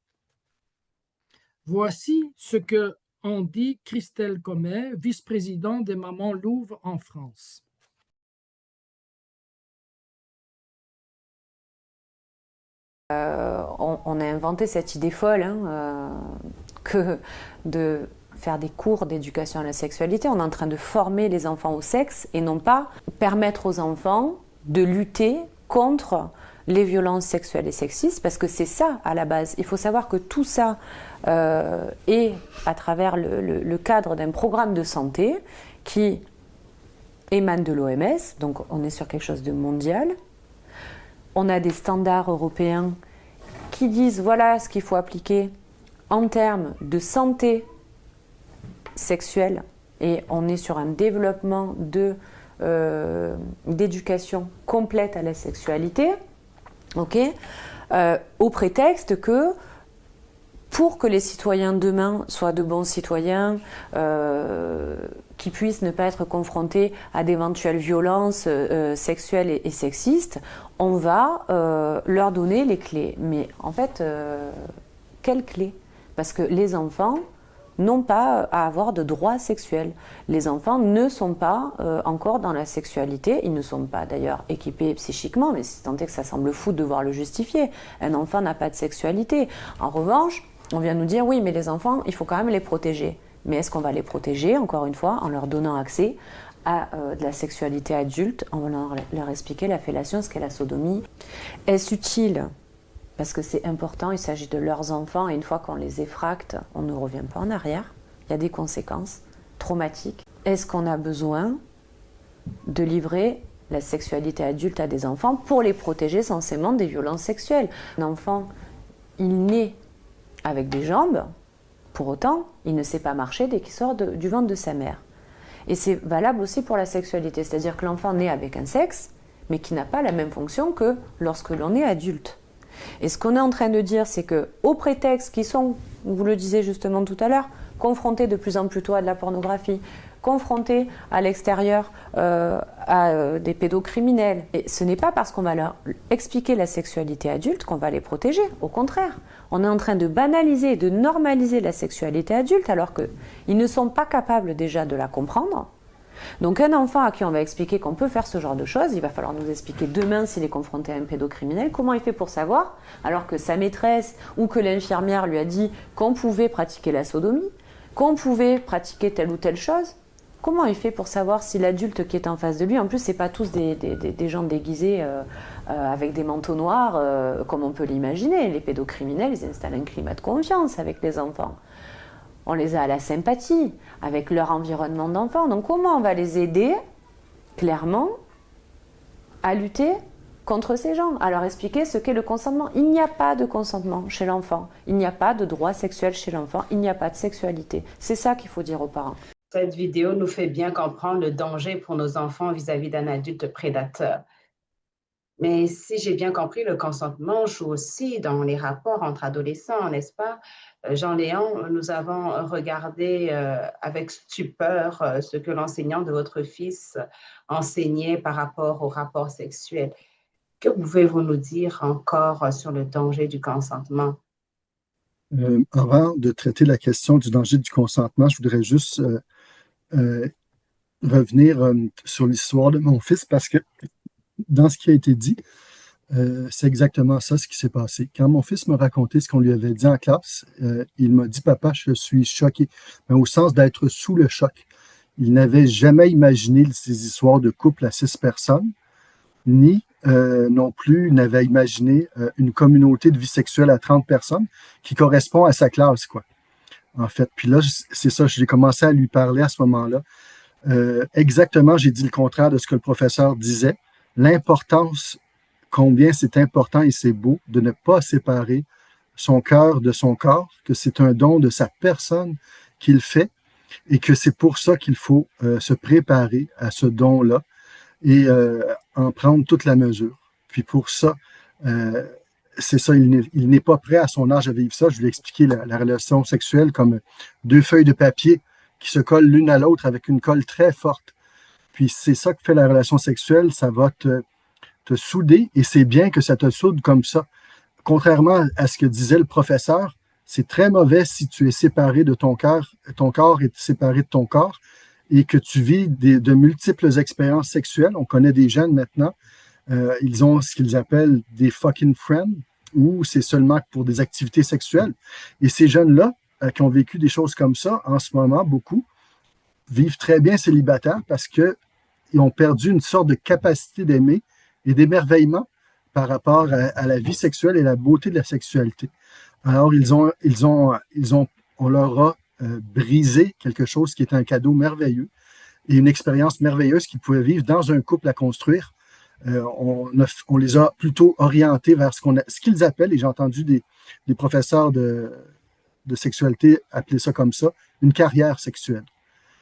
Voici ce que en dit Christelle Commet, vice-présidente des Mamans Louvre en France. On a inventé cette idée folle que de faire des cours d'éducation à la sexualité. On est en train de former les enfants au sexe et non pas permettre aux enfants de lutter contre les violences sexuelles et sexistes, parce que c'est ça à la base. Il faut savoir que tout ça est à travers le cadre d'un programme de santé qui émane de l'OMS, donc on est sur quelque chose de mondial. On a des standards européens qui disent voilà ce qu'il faut appliquer en termes de santé sexuelle, et on est sur un développement d'éducation complète à la sexualité, au prétexte que pour que les citoyens demain soient de bons citoyens, qui puissent ne pas être confrontés à d'éventuelles violences sexuelles et sexistes, on va leur donner les clés. Mais en fait, quelles clés? Parce que les enfants n'ont pas à avoir de droits sexuels. Les enfants ne sont pas encore dans la sexualité, ils ne sont pas d'ailleurs équipés psychiquement, mais c'est tant est que ça semble fou de devoir le justifier. Un enfant n'a pas de sexualité. En revanche, on vient nous dire oui, mais les enfants, il faut quand même les protéger. Mais est-ce qu'on va les protéger, encore une fois, en leur donnant accès à de la sexualité adulte, en leur expliquer la fellation, ce qu'est la sodomie? Est-ce utile? Parce que c'est important, il s'agit de leurs enfants, et une fois qu'on les effracte, on ne revient pas en arrière. Il y a des conséquences traumatiques. Est-ce qu'on a besoin de livrer la sexualité adulte à des enfants pour les protéger censément des violences sexuelles? Un enfant, il naît avec des jambes, pour autant, il ne sait pas marcher dès qu'il sort du ventre de sa mère. Et c'est valable aussi pour la sexualité, c'est-à-dire que l'enfant naît avec un sexe, mais qui n'a pas la même fonction que lorsque l'on est adulte. Et ce qu'on est en train de dire, c'est que, au prétexte qu'ils sont, vous le disiez justement tout à l'heure, confrontés de plus en plus tôt à de la pornographie, confrontés à l'extérieur à des pédocriminels. Et ce n'est pas parce qu'on va leur expliquer la sexualité adulte qu'on va les protéger. Au contraire, on est en train de banaliser, de normaliser la sexualité adulte alors qu'ils ne sont pas capables déjà de la comprendre. Donc un enfant à qui on va expliquer qu'on peut faire ce genre de choses, il va falloir nous expliquer demain s'il est confronté à un pédocriminel, comment il fait pour savoir, alors que sa maîtresse ou que l'infirmière lui a dit qu'on pouvait pratiquer la sodomie, qu'on pouvait pratiquer telle ou telle chose. Comment il fait pour savoir si l'adulte qui est en face de lui, en plus c'est pas tous des gens déguisés avec des manteaux noirs comme on peut l'imaginer, les pédocriminels ils installent un climat de confiance avec les enfants. On les a à la sympathie, avec leur environnement d'enfant. Donc comment on va les aider, clairement, à lutter contre ces gens, à leur expliquer ce qu'est le consentement? Il n'y a pas de consentement chez l'enfant, il n'y a pas de droit sexuel chez l'enfant, il n'y a pas de sexualité. C'est ça qu'il faut dire aux parents. Cette vidéo nous fait bien comprendre le danger pour nos enfants vis-à-vis d'un adulte prédateur. Mais si j'ai bien compris, le consentement joue aussi dans les rapports entre adolescents, n'est-ce pas? Jean-Léon, nous avons regardé avec stupeur ce que l'enseignant de votre fils enseignait par rapport aux rapports sexuels. Que pouvez-vous nous dire encore sur le danger du consentement? Avant de traiter la question du danger du consentement, je voudrais juste revenir sur l'histoire de mon fils parce que dans ce qui a été dit, c'est exactement ça ce qui s'est passé. Quand mon fils m'a raconté ce qu'on lui avait dit en classe, il m'a dit, Papa, je suis choqué, mais au sens d'être sous le choc. Il n'avait jamais imaginé ces histoires de couple à 6 personnes, ni non plus n'avait imaginé une communauté de vie sexuelle à 30 personnes qui correspond à sa classe, quoi. En fait, puis là, c'est ça, j'ai commencé à lui parler à ce moment-là. Exactement, j'ai dit le contraire de ce que le professeur disait. L'importance, combien c'est important et c'est beau de ne pas séparer son cœur de son corps, que c'est un don de sa personne qu'il fait et que c'est pour ça qu'il faut se préparer à ce don-là et en prendre toute la mesure. Puis pour ça, c'est ça, il n'est pas prêt à son âge à vivre ça. Je lui ai expliqué la relation sexuelle comme 2 feuilles de papier qui se collent l'une à l'autre avec une colle très forte. Puis c'est ça que fait la relation sexuelle, ça va te souder et c'est bien que ça te soude comme ça. Contrairement à ce que disait le professeur, c'est très mauvais si tu es séparé de ton corps est séparé de ton corps et que tu vis de multiples expériences sexuelles. On connaît des jeunes maintenant, ils ont ce qu'ils appellent des fucking friends ou c'est seulement pour des activités sexuelles. Et ces jeunes-là qui ont vécu des choses comme ça, en ce moment, beaucoup, vivent très bien célibataires parce qu'ils ont perdu une sorte de capacité d'aimer et d'émerveillement par rapport à la vie sexuelle et la beauté de la sexualité. Alors, on leur a brisé quelque chose qui est un cadeau merveilleux et une expérience merveilleuse qu'ils pouvaient vivre dans un couple à construire. On les a plutôt orientés vers ce qu'ils appellent, et j'ai entendu des professeurs de sexualité appeler ça comme ça, une carrière sexuelle.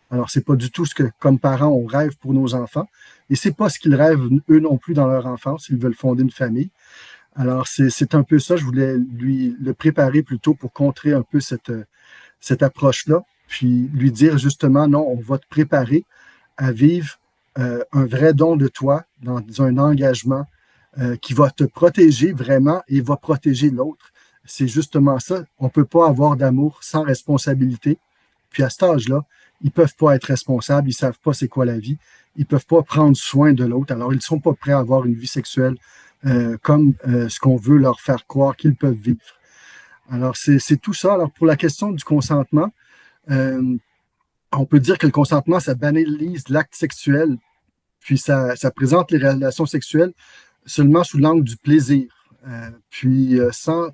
Alors, c'est pas du tout ce que, comme parents, on rêve pour nos enfants. Et c'est pas ce qu'ils rêvent, eux non plus, dans leur enfance. Ils veulent fonder une famille. Alors, c'est un peu ça. Je voulais le préparer plutôt pour contrer un peu cette approche-là. Puis lui dire justement, non, on va te préparer à vivre un vrai don de toi dans un engagement qui va te protéger vraiment et va protéger l'autre. C'est justement ça. On ne peut pas avoir d'amour sans responsabilité. Puis à cet âge-là, ils ne peuvent pas être responsables, ils ne savent pas c'est quoi la vie, ils ne peuvent pas prendre soin de l'autre. Alors, ils ne sont pas prêts à avoir une vie sexuelle comme ce qu'on veut leur faire croire qu'ils peuvent vivre. Alors, c'est tout ça. Alors, pour la question du consentement, on peut dire que le consentement, ça banalise l'acte sexuel, puis ça présente les relations sexuelles seulement sous l'angle du plaisir, puis sans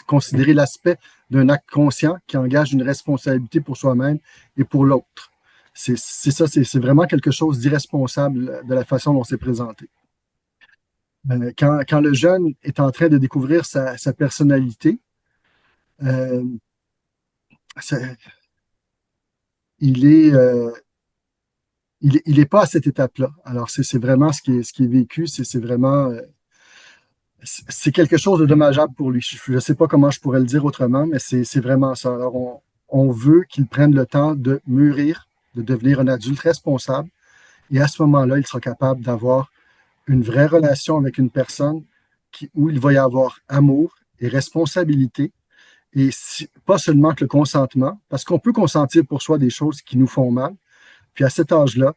considérer l'aspect d'un acte conscient qui engage une responsabilité pour soi-même et pour l'autre. C'est ça, c'est vraiment quelque chose d'irresponsable de la façon dont c'est présenté. Quand le jeune est en train de découvrir sa personnalité, il est pas à cette étape-là. Alors, c'est vraiment ce qui est vécu, c'est vraiment... c'est quelque chose de dommageable pour lui. Je ne sais pas comment je pourrais le dire autrement, mais c'est vraiment ça. Alors, on veut qu'il prenne le temps de mûrir, de devenir un adulte responsable. Et à ce moment-là, il sera capable d'avoir une vraie relation avec une personne où il va y avoir amour et responsabilité. Et pas seulement que le consentement, parce qu'on peut consentir pour soi des choses qui nous font mal. Puis à cet âge-là,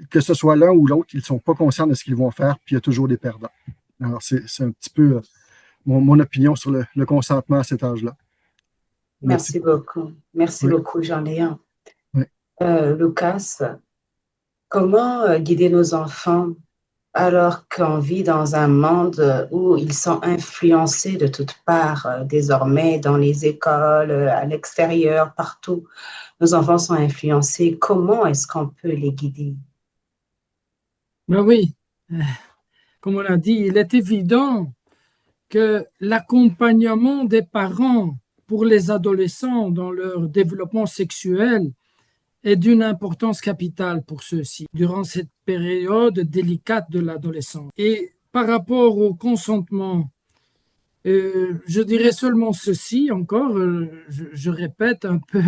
que ce soit l'un ou l'autre, ils ne sont pas conscients de ce qu'ils vont faire, puis il y a toujours des perdants. Alors, c'est un petit peu mon opinion sur le consentement à cet âge-là. Merci beaucoup. Merci beaucoup, Jean-Léon. Oui. Lucas, comment guider nos enfants alors qu'on vit dans un monde où ils sont influencés de toutes parts, désormais dans les écoles, à l'extérieur, partout. Nos enfants sont influencés. Comment est-ce qu'on peut les guider? Ben oui, comme on a dit, il est évident que l'accompagnement des parents pour les adolescents dans leur développement sexuel est d'une importance capitale pour ceux-ci durant cette période délicate de l'adolescence. Et par rapport au consentement, je dirais seulement ceci encore, je répète un peu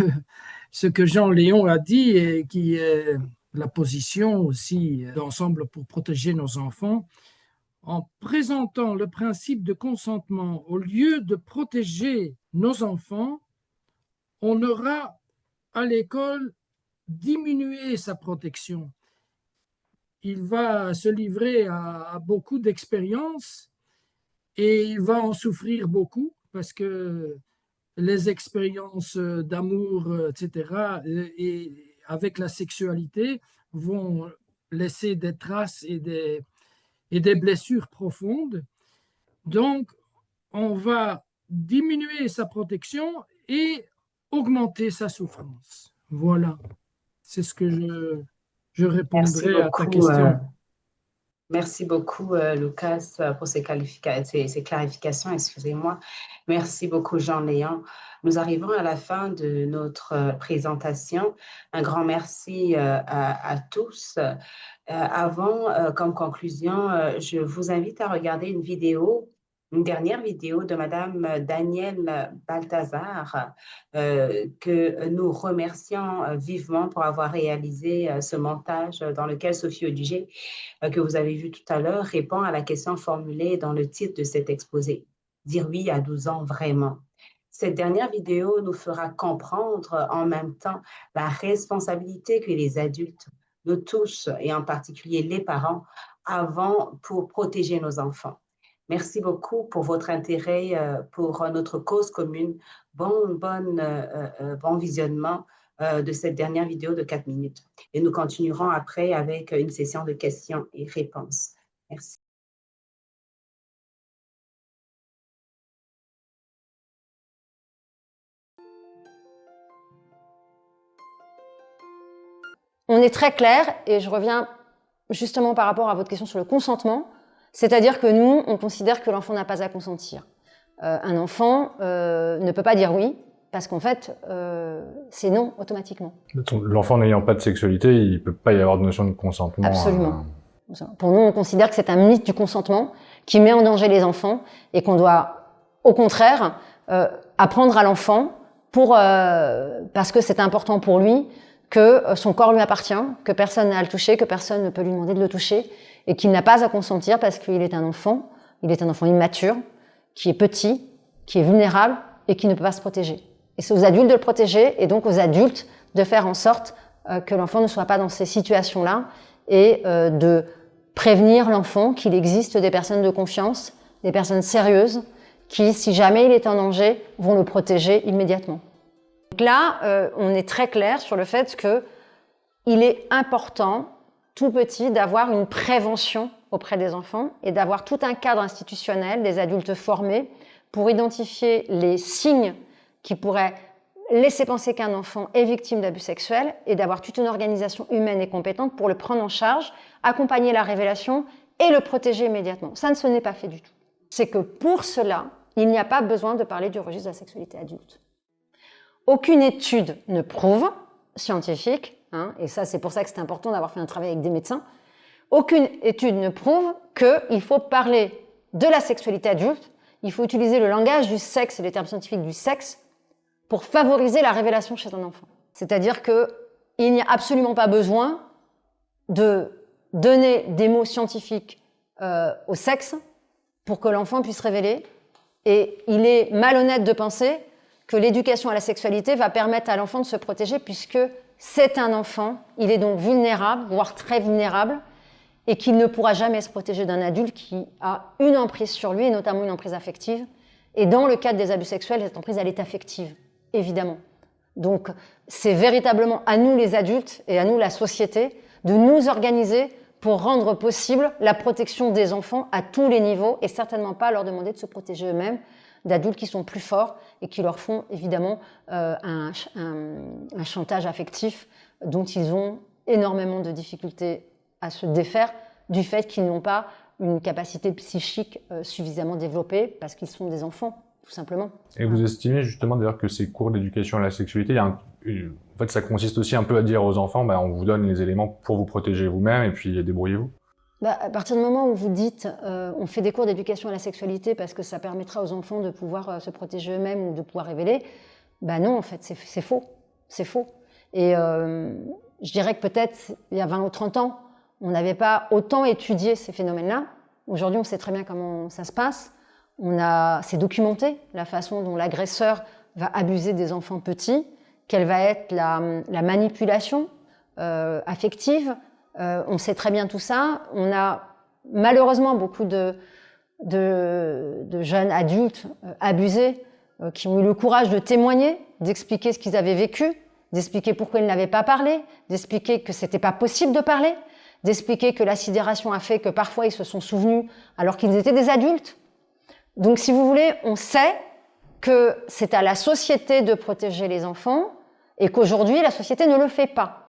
ce que Jean-Léon a dit et qui est la position aussi d'ensemble pour protéger nos enfants. en présentant le principe de consentement, au lieu de protéger nos enfants, on aura à l'école diminué sa protection. Il va se livrer à beaucoup d'expériences et il va en souffrir beaucoup parce que les expériences d'amour, etc., et avec la sexualité vont laisser des traces et des blessures profondes. Donc, on va diminuer sa protection et augmenter sa souffrance. Voilà, c'est ce que je répondrai à ta question. Merci beaucoup, Lucas, pour ces clarifications. Excusez-moi. Merci beaucoup, Jean-Léon. Nous arrivons à la fin de notre présentation. Un grand merci à tous. Avant, comme conclusion, je vous invite à regarder une dernière vidéo de Madame Danielle Balthazar, que nous remercions vivement pour avoir réalisé ce montage dans lequel Sophie Audugé, que vous avez vu tout à l'heure, répond à la question formulée dans le titre de cet exposé. Dire oui à 12 ans, vraiment. Cette dernière vidéo nous fera comprendre en même temps la responsabilité que les adultes, nous tous, et en particulier les parents, avons pour protéger nos enfants. Merci beaucoup pour votre intérêt pour notre cause commune. Bon visionnement de cette dernière vidéo de 4 minutes. Et nous continuerons après avec une session de questions et réponses. Merci. On est très clair, et je reviens justement par rapport à votre question sur le consentement, c'est-à-dire que nous, on considère que l'enfant n'a pas à consentir. Un enfant ne peut pas dire oui, parce qu'en fait, c'est non automatiquement. L'enfant n'ayant pas de sexualité, il ne peut pas y avoir de notion de consentement. Absolument. Pour nous, on considère que c'est un mythe du consentement qui met en danger les enfants et qu'on doit, au contraire, apprendre à l'enfant parce que c'est important pour lui que son corps lui appartient, que personne n'a à le toucher, que personne ne peut lui demander de le toucher et qu'il n'a pas à consentir parce qu'il est un enfant immature, qui est petit, qui est vulnérable et qui ne peut pas se protéger. Et c'est aux adultes de le protéger et donc aux adultes de faire en sorte que l'enfant ne soit pas dans ces situations-là et de prévenir l'enfant qu'il existe des personnes de confiance, des personnes sérieuses qui, si jamais il est en danger, vont le protéger immédiatement. Donc là, on est très clair sur le fait qu'il est important, tout petit, d'avoir une prévention auprès des enfants et d'avoir tout un cadre institutionnel, des adultes formés, pour identifier les signes qui pourraient laisser penser qu'un enfant est victime d'abus sexuels et d'avoir toute une organisation humaine et compétente pour le prendre en charge, accompagner la révélation et le protéger immédiatement. Ça ne se n'est pas fait du tout. C'est que pour cela, il n'y a pas besoin de parler du registre de la sexualité adulte. Aucune étude ne prouve, scientifique, et ça c'est pour ça que c'est important d'avoir fait un travail avec des médecins, aucune étude ne prouve qu'il faut parler de la sexualité adulte, il faut utiliser le langage du sexe et les termes scientifiques du sexe pour favoriser la révélation chez un enfant. C'est-à-dire qu'il n'y a absolument pas besoin de donner des mots scientifiques au sexe pour que l'enfant puisse révéler, et il est malhonnête de penser que l'éducation à la sexualité va permettre à l'enfant de se protéger puisque c'est un enfant, il est donc vulnérable, voire très vulnérable, et qu'il ne pourra jamais se protéger d'un adulte qui a une emprise sur lui, et notamment une emprise affective. Et dans le cadre des abus sexuels, cette emprise, elle est affective, évidemment. Donc, c'est véritablement à nous les adultes et à nous la société de nous organiser pour rendre possible la protection des enfants à tous les niveaux et certainement pas leur demander de se protéger eux-mêmes d'adultes qui sont plus forts et qui leur font évidemment un chantage affectif dont ils ont énormément de difficultés à se défaire du fait qu'ils n'ont pas une capacité psychique suffisamment développée parce qu'ils sont des enfants, tout simplement. Et vous estimez justement d'ailleurs que ces cours d'éducation à la sexualité, en fait, ça consiste aussi un peu à dire aux enfants, on vous donne les éléments pour vous protéger vous-même et puis débrouillez-vous. À partir du moment où vous dites on fait des cours d'éducation à la sexualité parce que ça permettra aux enfants de pouvoir se protéger eux-mêmes ou de pouvoir révéler, non, en fait, c'est faux. C'est faux. Et je dirais que peut-être, il y a 20 ou 30 ans, on n'avait pas autant étudié ces phénomènes-là, Aujourd'hui, on sait très bien comment ça se passe. C'est documenté la façon dont l'agresseur va abuser des enfants petits, quelle va être la manipulation affective. On sait très bien tout ça. On a malheureusement beaucoup de jeunes adultes abusés qui ont eu le courage de témoigner, d'expliquer ce qu'ils avaient vécu, d'expliquer pourquoi ils n'avaient pas parlé, d'expliquer que c'était pas possible de parler, d'expliquer que la sidération a fait que parfois ils se sont souvenus alors qu'ils étaient des adultes. Donc, si vous voulez, on sait que c'est à la société de protéger les enfants et qu'aujourd'hui, la société ne le fait pas.